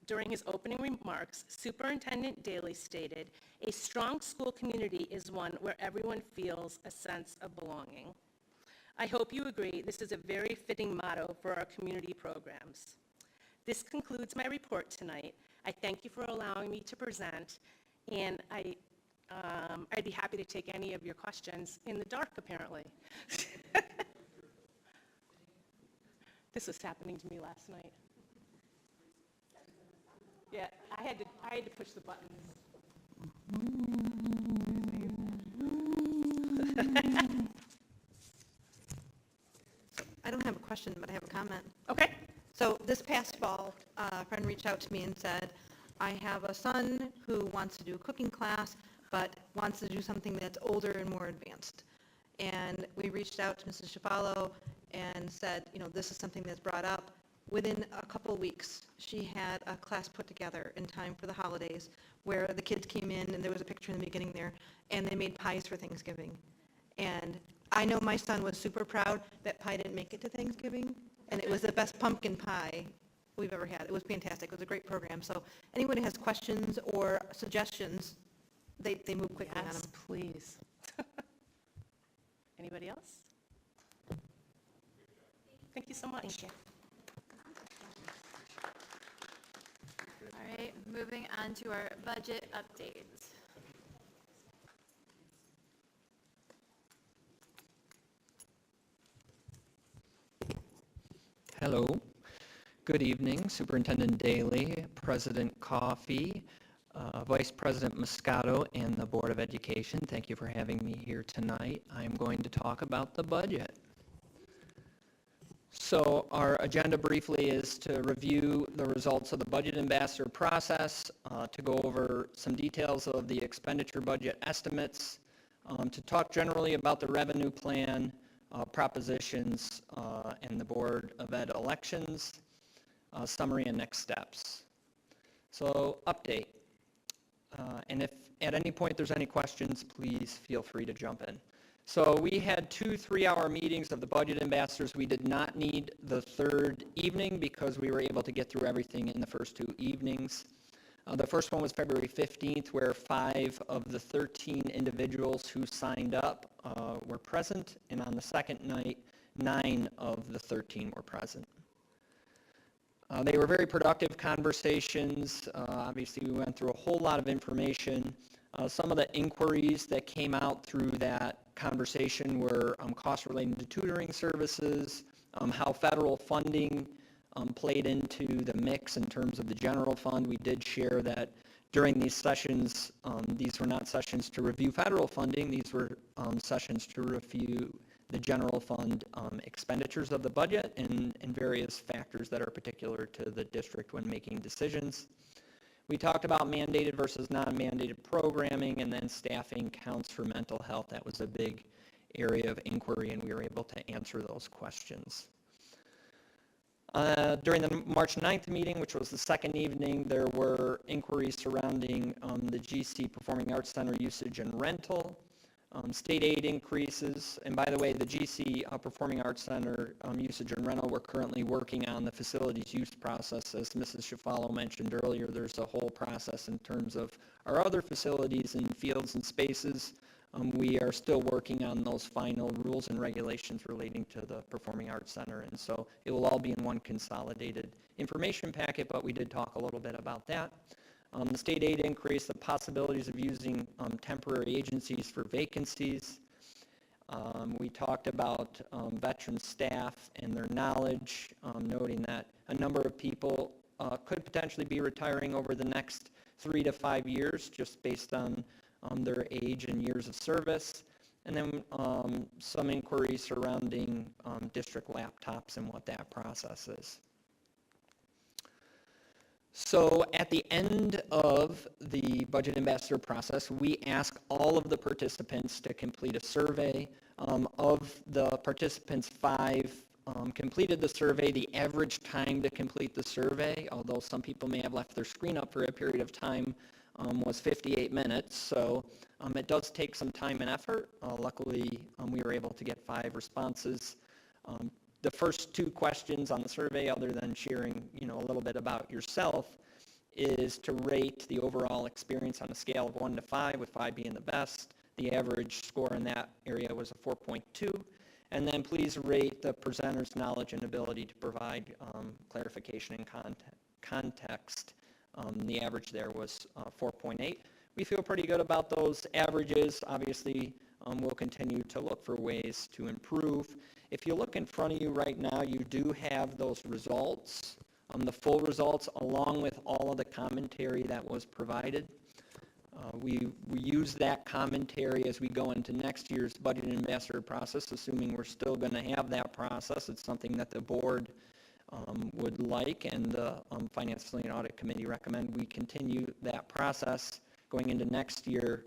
during his opening remarks, Superintendent Daley stated, "A strong school community is one where everyone feels a sense of belonging." I hope you agree this is a very fitting motto for our community programs. This concludes my report tonight. I thank you for allowing me to present, and I'd be happy to take any of your questions in the dark, apparently. This was happening to me last night. Yeah, I had to push the buttons. I don't have a question, but I have a comment. Okay. So this past fall, a friend reached out to me and said, I have a son who wants to do a cooking class, but wants to do something that's older and more advanced. And we reached out to Mrs. Shafalo and said, this is something that's brought up. Within a couple weeks, she had a class put together in time for the holidays where the kids came in, and there was a picture in the beginning there, and they made pies for Thanksgiving. And I know my son was super proud that pie didn't make it to Thanksgiving, and it was the best pumpkin pie we've ever had. It was fantastic. It was a great program. So anyone who has questions or suggestions, they move quickly on them. Yes, please. Anybody else? Thank you so much. Thank you. All right, moving on to our budget updates. Hello. Good evening, Superintendent Daley, President Coffey, Vice President Moscato, and the Board of Education. Thank you for having me here tonight. I'm going to talk about the budget. So our agenda briefly is to review the results of the budget ambassador process, to go over some details of the expenditure budget estimates, to talk generally about the revenue plan, propositions, and the Board of Ed elections, summary and next steps. So update. And if at any point there's any questions, please feel free to jump in. So we had 2 3-hour meetings of the budget ambassadors. We did not need the third evening because we were able to get through everything in the first 2 evenings. The first one was February 15th, where 5 of the 13 individuals who signed up were present, and on the second night, 9 of the 13 were present. They were very productive conversations. Obviously, we went through a whole lot of information. Some of the inquiries that came out through that conversation were costs relating to tutoring services, how federal funding played into the mix in terms of the general fund. We did share that during these sessions, these were not sessions to review federal funding. These were sessions to review the general fund expenditures of the budget and various factors that are particular to the district when making decisions. We talked about mandated versus non-mandated programming, and then staffing counts for mental health. That was a big area of inquiry, and we were able to answer those questions. During the March 9th meeting, which was the second evening, there were inquiries surrounding the GC Performing Arts Center usage and rental, state aid increases, and by the way, the GC Performing Arts Center usage and rental, we're currently working on the facilities use process. As Mrs. Shafalo mentioned earlier, there's a whole process in terms of our other facilities and fields and spaces. We are still working on those final rules and regulations relating to the Performing Arts Center, and so it will all be in one consolidated information packet, but we did talk a little bit about that. The state aid increase, the possibilities of using temporary agencies for vacancies. We talked about veteran staff and their knowledge, noting that a number of people could potentially be retiring over the next 3 to 5 years just based on their age and years of service. And then some inquiries surrounding district laptops and what that process is. So at the end of the budget ambassador process, we ask all of the participants to complete a survey. Of the participants, 5 completed the survey. The average time to complete the survey, although some people may have left their screen up for a period of time, was 58 minutes. So it does take some time and effort. Luckily, we were able to get 5 responses. the first two questions on the survey, other than sharing, a little bit about yourself, is to rate the overall experience on a scale of 1 to 5, with 5 being the best. The average score in that area was a 4.2. And then please rate the presenter's knowledge and ability to provide clarification and context. The average there was 4.8. We feel pretty good about those averages. Obviously, we'll continue to look for ways to improve. If you look in front of you right now, you do have those results, the full results, along with all of the commentary that was provided. We use that commentary as we go into next year's budget and ambassador process, assuming we're still going to have that process. It's something that the board would like, and the Finance Facility and Audit Committee recommend we continue that process going into next year.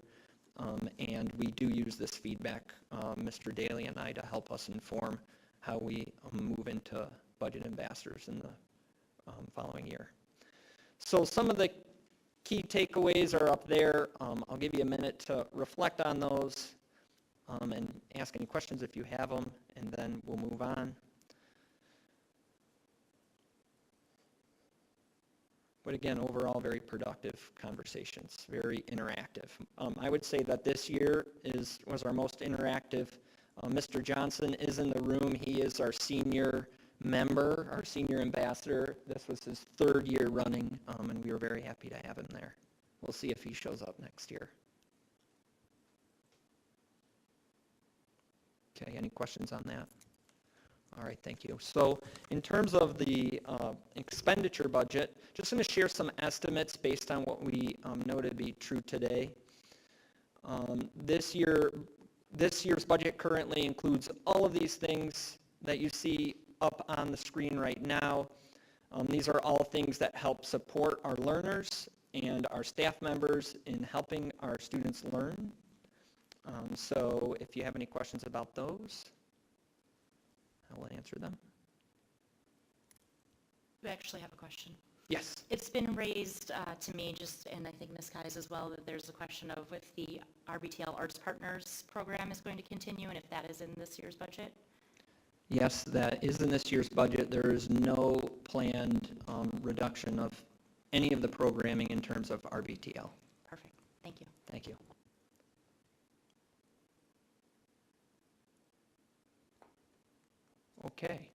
And we do use this feedback, Mr. Daly and I, to help us inform how we move into budget ambassadors in the following year. So some of the key takeaways are up there. I'll give you a minute to reflect on those and ask any questions if you have them, and then we'll move on. But again, overall, very productive conversations, very interactive. I would say that this year was our most interactive. Mr. Johnson is in the room. He is our senior member, our senior ambassador. This was his 3rd year running, and we were very happy to have him there. We'll see if he shows up next year. Okay, any questions on that? All right, thank you. So in terms of the expenditure budget, just going to share some estimates based on what we know to be true today. This year's budget currently includes all of these things that you see up on the screen right now. These are all things that help support our learners and our staff members in helping our students learn. So if you have any questions about those, I will answer them. We actually have a question. Yes. It's been raised to me, and I think Ms. Kais as well, that there's a question of if the RBTL Arts Partners program is going to continue and if that is in this year's budget. Yes, that is in this year's budget. There is no planned reduction of any of the programming in terms of RBTL. Perfect. Thank you. Thank you. Okay.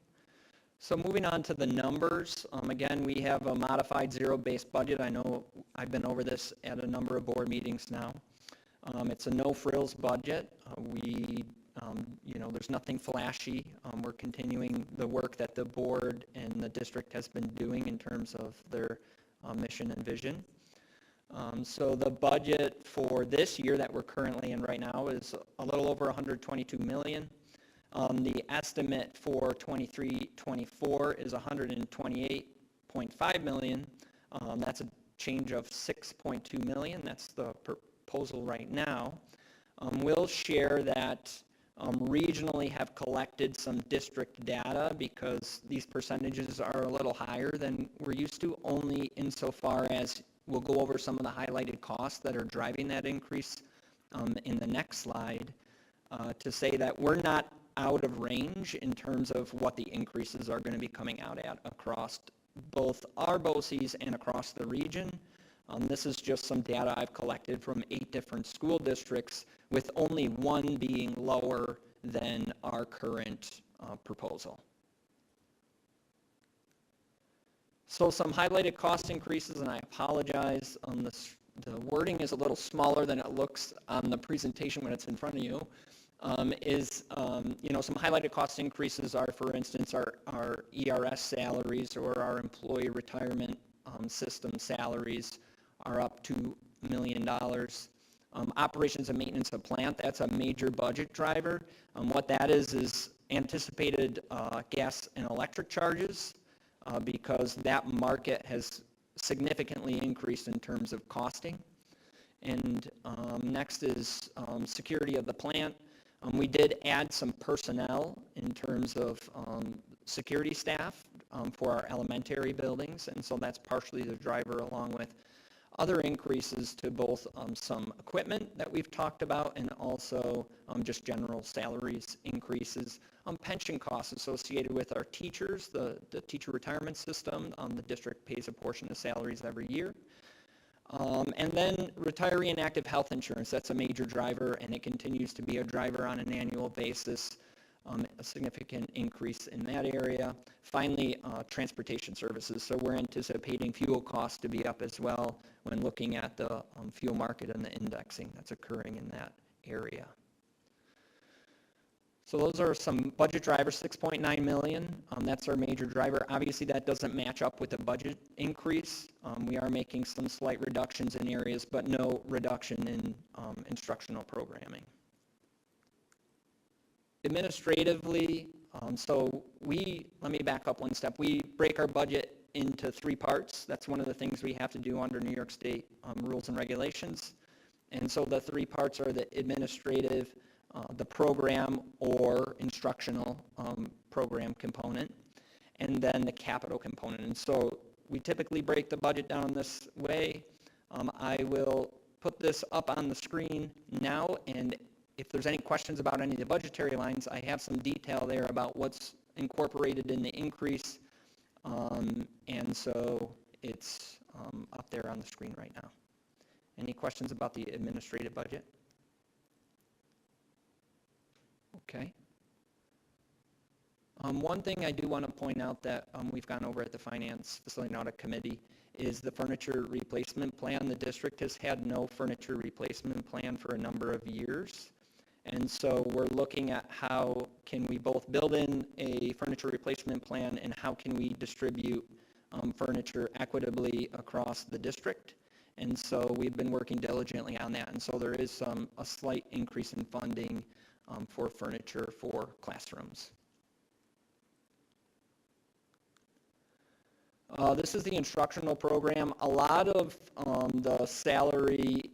So moving on to the numbers, again, we have a modified zero-based budget. I know I've been over this at a number of board meetings now. It's a no-frills budget. There's nothing flashy. We're continuing the work that the board and the district has been doing in terms of their mission and vision. So the budget for this year that we're currently in right now is a little over $122 million. The estimate for 23-24 is $128.5 million. That's a change of $6.2 million. That's the proposal right now. We'll share that regionally have collected some district data because these percentages are a little higher than we're used to, only insofar as we'll go over some of the highlighted costs that are driving that increase in the next slide to say that we're not out of range in terms of what the increases are going to be coming out at across both our BOCES and across the region. This is just some data I've collected from 8 different school districts, with only one being lower than our current proposal. So some highlighted cost increases, and I apologize, the wording is a little smaller than it looks on the presentation when it's in front of you. Some highlighted cost increases are, for instance, our ERS salaries or our employee retirement system salaries are up $2 million. Operations and maintenance of plant, that's a major budget driver. What that is anticipated gas and electric charges because that market has significantly increased in terms of costing. And next is security of the plant. We did add some personnel in terms of security staff for our elementary buildings, and so that's partially the driver, along with Other increases to both some equipment that we've talked about and also just general salaries increases. Pension costs associated with our teachers, the teacher retirement system, the district pays a portion of salaries every year. And then retiree and active health insurance, that's a major driver, and it continues to be a driver on an annual basis, a significant increase in that area. Finally, transportation services. So we're anticipating fuel costs to be up as well when looking at the fuel market and the indexing that's occurring in that area. So those are some budget drivers, 6.9 million. That's our major driver. Obviously, that doesn't match up with the budget increase. We are making some slight reductions in areas, but no reduction in instructional programming. Administratively, let me back up one step. We break our budget into 3 parts. That's one of the things we have to do under New York State rules and regulations. And so the 3 parts are the administrative, the program or instructional program component, and then the capital component. And so we typically break the budget down this way. I will put this up on the screen now, and if there's any questions about any of the budgetary lines, I have some detail there about what's incorporated in the increase, and so it's up there on the screen right now. Any questions about the administrative budget? Okay. One thing I do want to point out that we've gone over at the Finance Facility and Audit Committee is the furniture replacement plan. The district has had no furniture replacement plan for a number of years. And so we're looking at how can we both build in a furniture replacement plan and how can we distribute furniture equitably across the district. And so we've been working diligently on that. And so there is a slight increase in funding for furniture for classrooms. This is the instructional program. A lot of the salary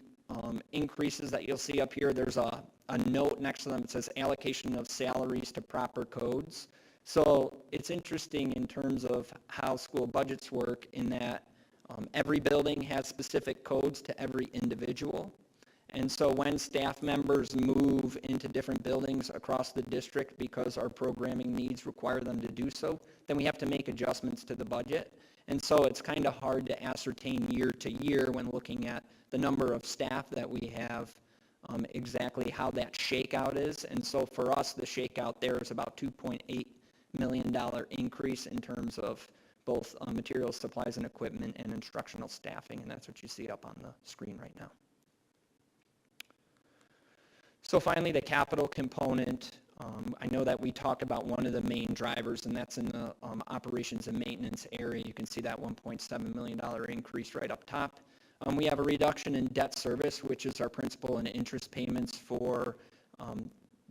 increases that you'll see up here, there's a note next to them that says allocation of salaries to proper codes. So it's interesting in terms of how school budgets work in that every building has specific codes to every individual. And so when staff members move into different buildings across the district because our programming needs require them to do so, then we have to make adjustments to the budget. And so it's kind of hard to ascertain year to year when looking at the number of staff that we have, exactly how that shakeout is. And so for us, the shakeout there is about $2.8 million increase in terms of both materials, supplies, and equipment and instructional staffing. And that's what you see up on the screen right now. So finally, the capital component. I know that we talked about one of the main drivers, and that's in the operations and maintenance area. You can see that $1.7 million increase right up top. We have a reduction in debt service, which is our principal and interest payments for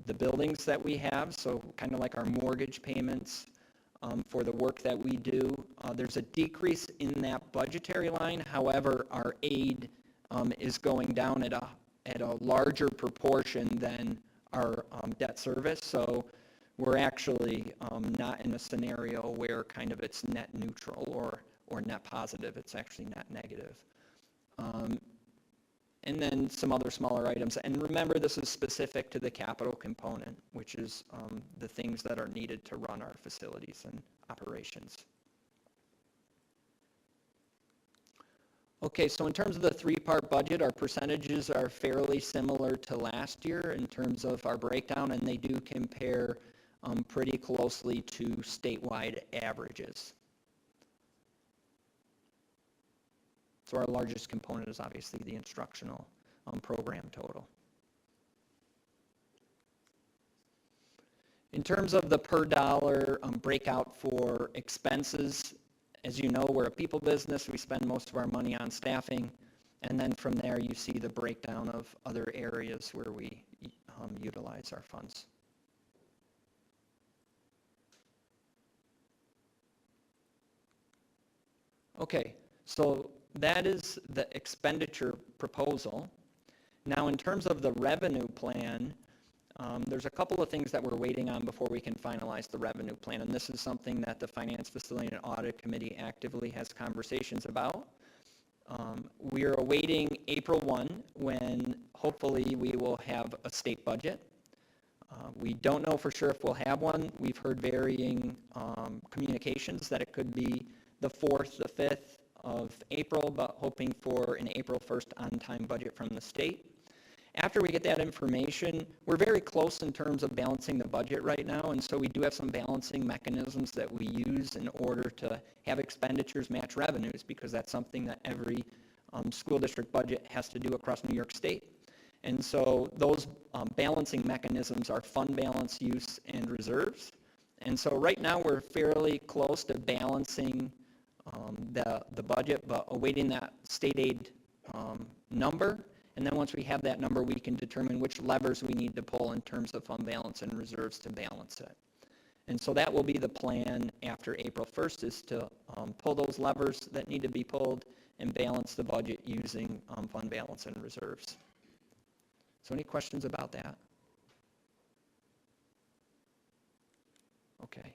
the buildings that we have, so kind of like our mortgage payments for the work that we do. There's a decrease in that budgetary line. However, our aid is going down at a larger proportion than our debt service, so we're actually not in a scenario where kind of it's net neutral or net positive. It's actually net negative. And then some other smaller items. And remember, this is specific to the capital component, which is the things that are needed to run our facilities and operations. Okay, so in terms of the 3-part budget, our percentages are fairly similar to last year in terms of our breakdown, and they do compare pretty closely to statewide averages. So our largest component is obviously the instructional program total. In terms of the per dollar breakout for expenses, as you know, we're a people business. We spend most of our money on staffing. And then from there, you see the breakdown of other areas where we utilize our funds. Okay, so that is the expenditure proposal. Now, in terms of the revenue plan, there's a couple of things that we're waiting on before we can finalize the revenue plan, and this is something that the Finance Facility and Audit Committee actively has conversations about. We are awaiting April 1, when hopefully we will have a state budget. We don't know for sure if we'll have one. We've heard varying communications that it could be the 4th, the 5th of April, but hoping for an April 1st on-time budget from the state. After we get that information, we're very close in terms of balancing the budget right now, and so we do have some balancing mechanisms that we use in order to have expenditures match revenues, because that's something that every school district budget has to do across New York State. And so those balancing mechanisms are fund balance, use, and reserves. And so right now we're fairly close to balancing the budget, but awaiting that state aid number. And then once we have that number, we can determine which levers we need to pull in terms of fund balance and reserves to balance it. And so that will be the plan after April 1st, is to pull those levers that need to be pulled and balance the budget using fund balance and reserves. So any questions about that? Okay.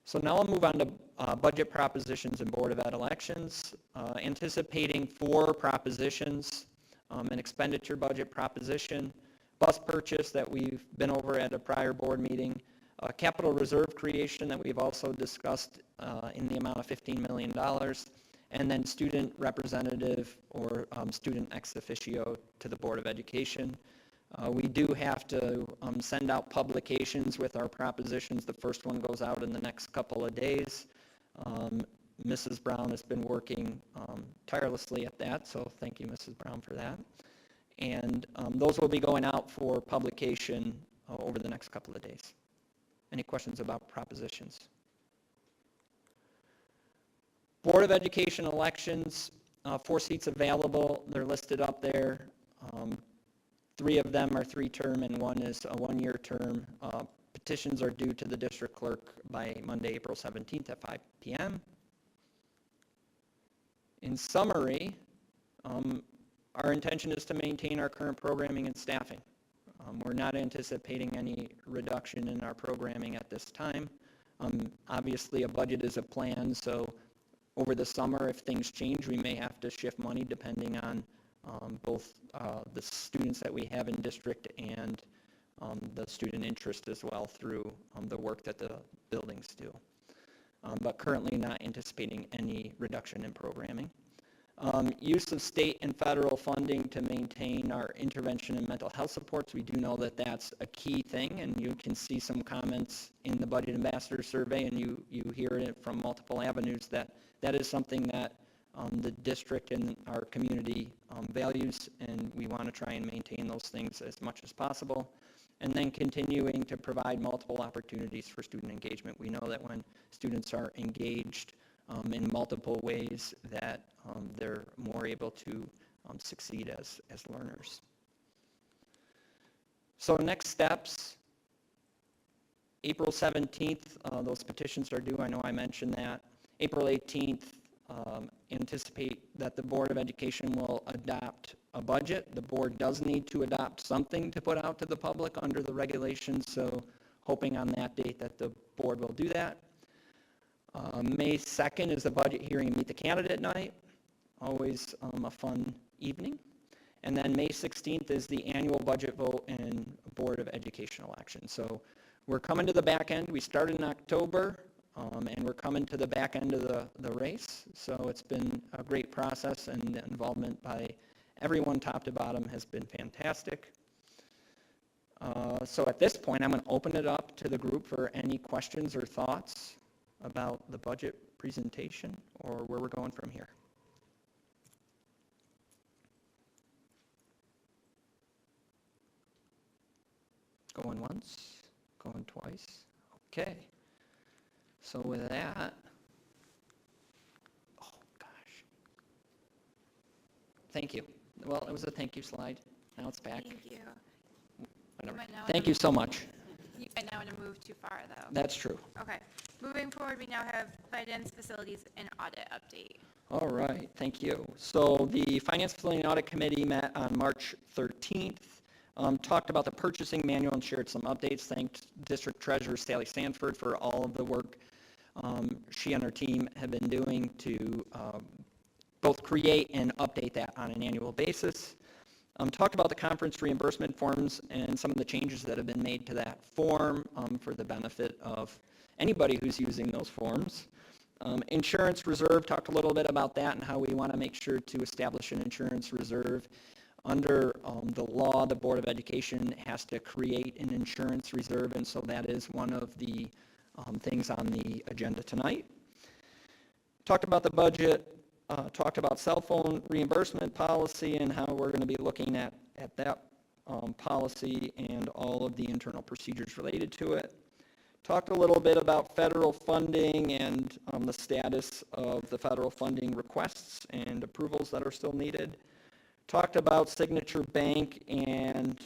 So now I'll move on to budget propositions and Board of Ed elections. Anticipating 4 propositions. An expenditure budget proposition, bus purchase that we've been over at a prior board meeting, capital reserve creation that we've also discussed in the amount of $15 million, and then student representative or student ex officio to the Board of Education. We do have to send out publications with our propositions. The first one goes out in the next couple of days. Mrs. Brown has been working tirelessly at that, so thank you, Mrs. Brown, for that. And those will be going out for publication over the next couple of days. Any questions about propositions? Board of Education elections, 4 seats available. They're listed up there. 3 of them are 3-term and 1 is a 1-year term. Petitions are due to the district clerk by Monday, April 17th at 5 p.m. In summary, our intention is to maintain our current programming and staffing. We're not anticipating any reduction in our programming at this time. Obviously, a budget is a plan, so over the summer, if things change, we may have to shift money depending on both the students that we have in district and the student interest as well through the work that the buildings do. But currently not anticipating any reduction in programming. Use of state and federal funding to maintain our intervention and mental health supports. We do know that that's a key thing, and you can see some comments in the Budget Ambassador Survey, and you hear it from multiple avenues that that is something that the district and our community values, and we want to try and maintain those things as much as possible. And then continuing to provide multiple opportunities for student engagement. We know that when students are engaged in multiple ways, that they're more able to succeed as learners. So next steps, April 17th, those petitions are due. I know I mentioned that. April 18th, anticipate that the Board of Education will adopt a budget. The board does need to adopt something to put out to the public under the regulations, so hoping on that date that the board will do that. May 2nd is the budget hearing and meet the candidate night, always a fun evening. And then May 16th is the annual budget vote and Board of Education election. So we're coming to the back end. We started in October, and we're coming to the back end of the race. So it's been a great process, and the involvement by everyone top to bottom has been fantastic. So at this point, I'm going to open it up to the group for any questions or thoughts about the budget presentation or where we're going from here. Going once, going twice. Okay. So with that, oh gosh. Thank you. Well, it was a thank you slide. Now it's back. Thank you. Whatever. might now Thank you so much. You might now want to move too far, though. That's true. Okay. Moving forward, we now have finance, facilities, and audit update. All right, thank you. So the Finance, Facility, and Audit Committee met on March 13th, talked about the purchasing manual and shared some updates. Thanked District Treasurer Sally Sanford for all of the work she and her team have been doing to both create and update that on an annual basis. Talked about the conference reimbursement forms and some of the changes that have been made to that form for the benefit of anybody who's using those forms. Insurance reserve, talked a little bit about that and how we want to make sure to establish an insurance reserve. Under the law, the Board of Education has to create an insurance reserve, and so that is one of the things on the agenda tonight. Talked about the budget, talked about cell phone reimbursement policy and how we're going to be looking at that policy and all of the internal procedures related to it. Talked a little bit about federal funding and the status of the federal funding requests and approvals that are still needed. Talked about Signature Bank and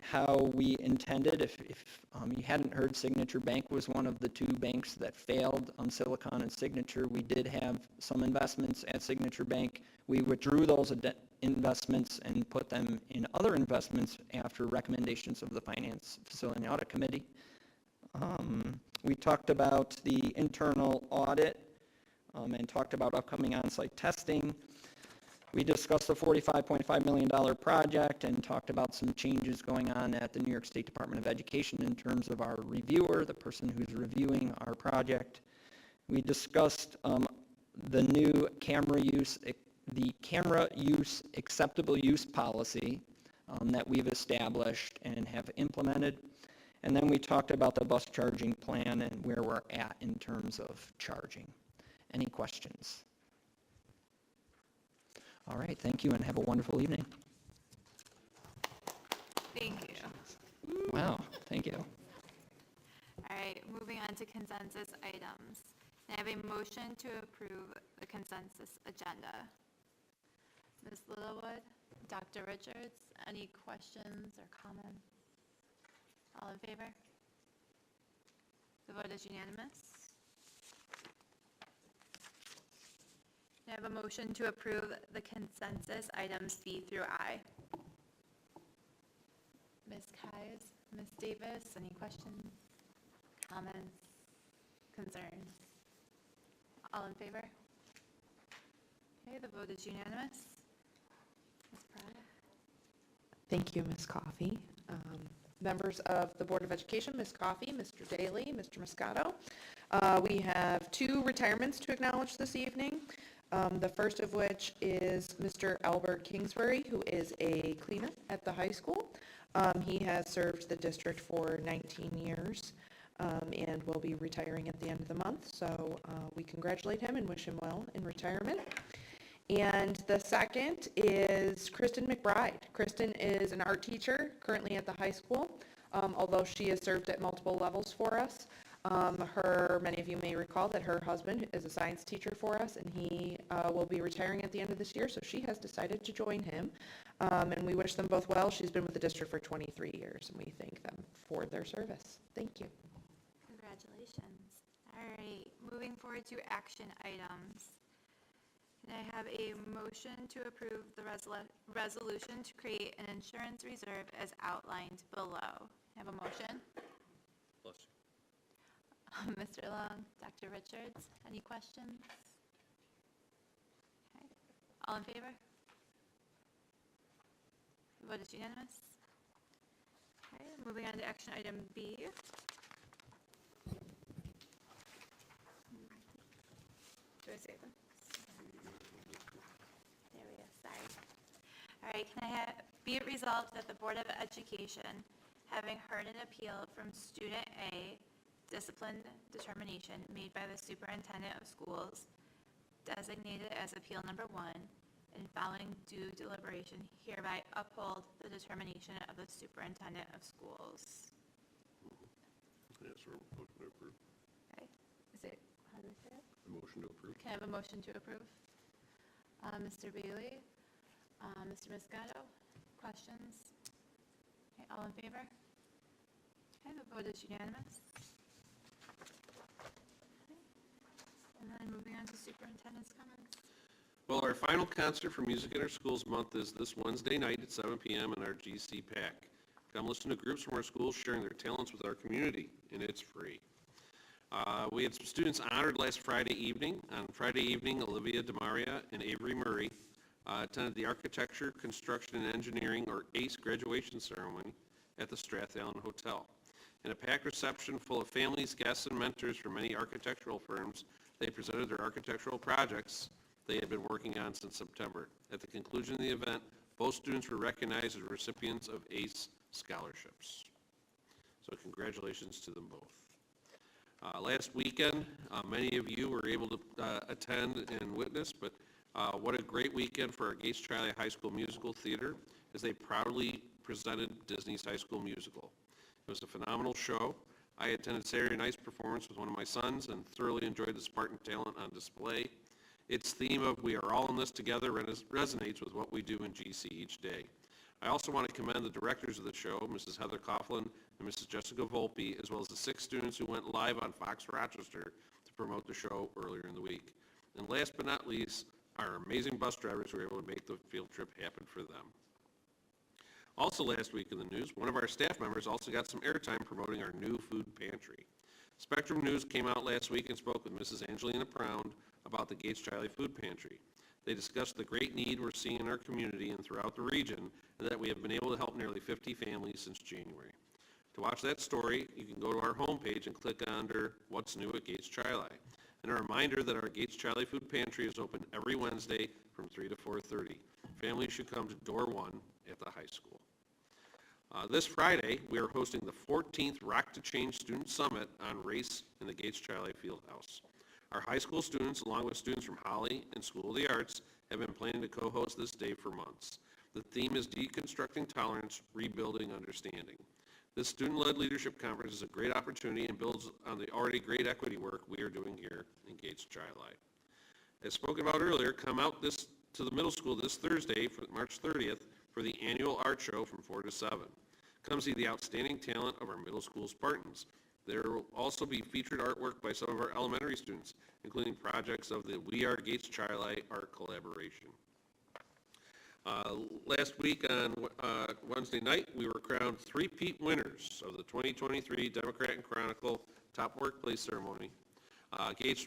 how we intended, if you hadn't heard, Signature Bank was one of the two banks that failed on Silicon and Signature. We did have some investments at Signature Bank. We withdrew those investments and put them in other investments after recommendations of the Finance Facility and Audit Committee. We talked about the internal audit and talked about upcoming on-site testing. We discussed the $45.5 million project and talked about some changes going on at the New York State Department of Education in terms of our reviewer, the person who's reviewing our project. We discussed the new camera use acceptable use policy that we've established and have implemented. And then we talked about the bus charging plan and where we're at in terms of charging. Any questions? All right, thank you and have a wonderful evening. Thank you. Wow, thank you. All right, moving on to consensus items. Can I have a motion to approve the consensus agenda? Ms. Littlewood, Dr. Richards, any questions or comments? All in favor? The vote is unanimous. Can I have a motion to approve the consensus items B through I? Ms. Keyes, Ms. Davis, any questions, comments, concerns? All in favor? Okay, the vote is unanimous. Ms. Prada? Thank you, Ms. Coffey. Members of the Board of Education, Ms. Coffey, Mr. Daly, Mr. Moscato. We have two retirements to acknowledge this evening. The first of which is Mr. Albert Kingsbury, who is a cleaner at the high school. He has served the district for 19 years and will be retiring at the end of the month. So we congratulate him and wish him well in retirement. And the second is Kristen McBride. Kristen is an art teacher currently at the high school, although she has served at multiple levels for us. Many of you may recall that her husband is a science teacher for us, and he will be retiring at the end of this year, so she has decided to join him, and we wish them both well. She's been with the district for 23 years, and we thank them for their service. Thank you. Congratulations. All right, moving forward to action items. Can I have a motion to approve the resolution to create an insurance reserve as outlined below? Have a motion? Plus. Mr. Long, Dr. Richards, any questions? Okay. All in favor? The vote is unanimous. Okay, moving on to action item B. Do I say them? There we go, sorry. All right, can I have, be it resolved that the Board of Education, having heard an appeal from student A, discipline determination made by the superintendent of schools, designated as appeal number 1, and following due deliberation, hereby uphold the determination of the superintendent of schools. Yes, sir. Motion to approve. Okay, is it, how do I say it? A motion to approve. Can I have a motion to approve? Mr. Bailey, Mr. Moscato, questions? Okay, all in favor? Okay, the vote is unanimous. And then moving on to superintendent's comments. Well, our final concert for Music in Our Schools month is this Wednesday night at 7 p.m. in our GC PAC. Come listen to groups from our schools sharing their talents with our community, and it's free. We had some students honored last Friday evening. On Friday evening, Olivia DeMaria and Avery Murray attended the Architecture, Construction, and Engineering, or ACE, graduation ceremony at the Strathallen Hotel. In a packed reception full of families, guests, and mentors from many architectural firms, they presented their architectural projects they had been working on since September. At the conclusion of the event, both students were recognized as recipients of ACE scholarships. So congratulations to them both. Last weekend, many of you were able to attend and witness, but what a great weekend for our Gates Charlie High School Musical Theater as they proudly presented Disney's High School Musical. It was a phenomenal show. I attended Saturday night's performance with one of my sons and thoroughly enjoyed the Spartan talent on display. Its theme of "We are all in this together" resonates with what we do in GC each day. I also want to commend the directors of the show, Mrs. Heather Coughlin and Mrs. Jessica Volpe, as well as the 6 students who went live on Fox Rochester to promote the show earlier in the week. And last but not least, our amazing bus drivers who were able to make the field trip happen for them. Also last week in the news, one of our staff members also got some airtime promoting our new food pantry. Spectrum News came out last week and spoke with Mrs. Angelina Pround about the Gates Charlie Food Pantry. They discussed the great need we're seeing in our community and throughout the region, and that we have been able to help nearly 50 families since January. To watch that story, you can go to our homepage and click under What's New at Gates Charlie. And a reminder that our Gates Charlie Food Pantry is open every Wednesday from 3 to 4:30. Families should come to door 1 at the high school. This Friday, we are hosting the 14th Rock to Change Student Summit on race in the Gates Charlie Fieldhouse. Our high school students, along with students from Holly and School of the Arts, have been planning to co-host this day for months. The theme is Deconstructing Tolerance, Rebuilding Understanding. This student-led leadership conference is a great opportunity and builds on the already great equity work we are doing here in Gates Charlie. As spoken about earlier, come out to the middle school this Thursday, March 30th, for the annual art show from 4 to 7. Come see the outstanding talent of our middle school Spartans. There will also be featured artwork by some of our elementary students, including projects of the We Are Gates Charlie art collaboration. Last week on Wednesday night, we were crowned 3-peat winners of the 2023 Democrat and Chronicle Top Workplace Ceremony. Gates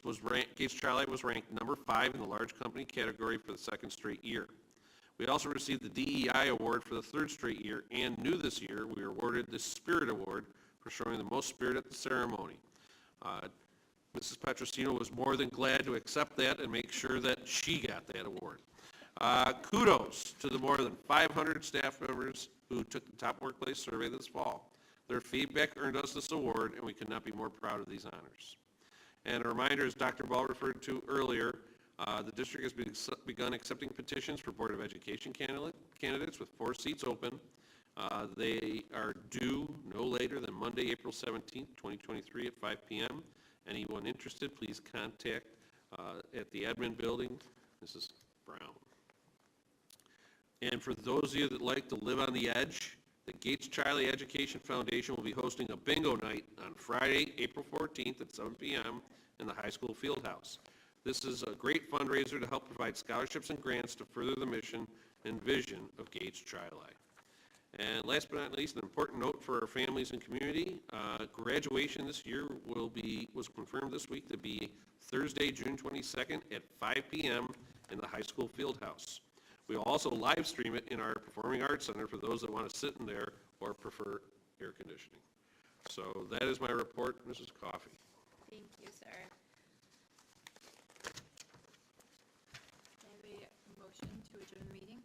Charlie was ranked number 5 in the large company category for the 2nd straight year. We also received the DEI award for the 3rd straight year, and new this year, we were awarded the Spirit Award for showing the most spirit at the ceremony. Mrs. Petrosino was more than glad to accept that and make sure that she got that award. Kudos to the more than 500 staff members who took the Top Workplace Survey this fall. Their feedback earned us this award, and we could not be more proud of these honors. And a reminder, as Dr. Ball referred to earlier, the district has begun accepting petitions for Board of Education candidates with 4 seats open. They are due no later than Monday, April 17th, 2023 at 5 p.m. Anyone interested, please contact at the admin building, Mrs. Brown. And for those of you that like to live on the edge, the Gates Charlie Education Foundation will be hosting a bingo night on Friday, April 14th at 7 p.m. in the high school field house. This is a great fundraiser to help provide scholarships and grants to further the mission and vision of Gates Charlie. And last but not least, an important note for our families and community, graduation this year was confirmed this week to be Thursday, June 22nd at 5 p.m. in the high school field house. We'll also live stream it in our Performing Arts Center for those that want to sit in there or prefer air conditioning. So that is my report, Mrs. Coffey. Thank you, sir. May I have a motion to adjourn the meeting?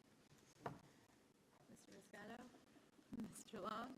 Mr. Moscato? Mr. Long?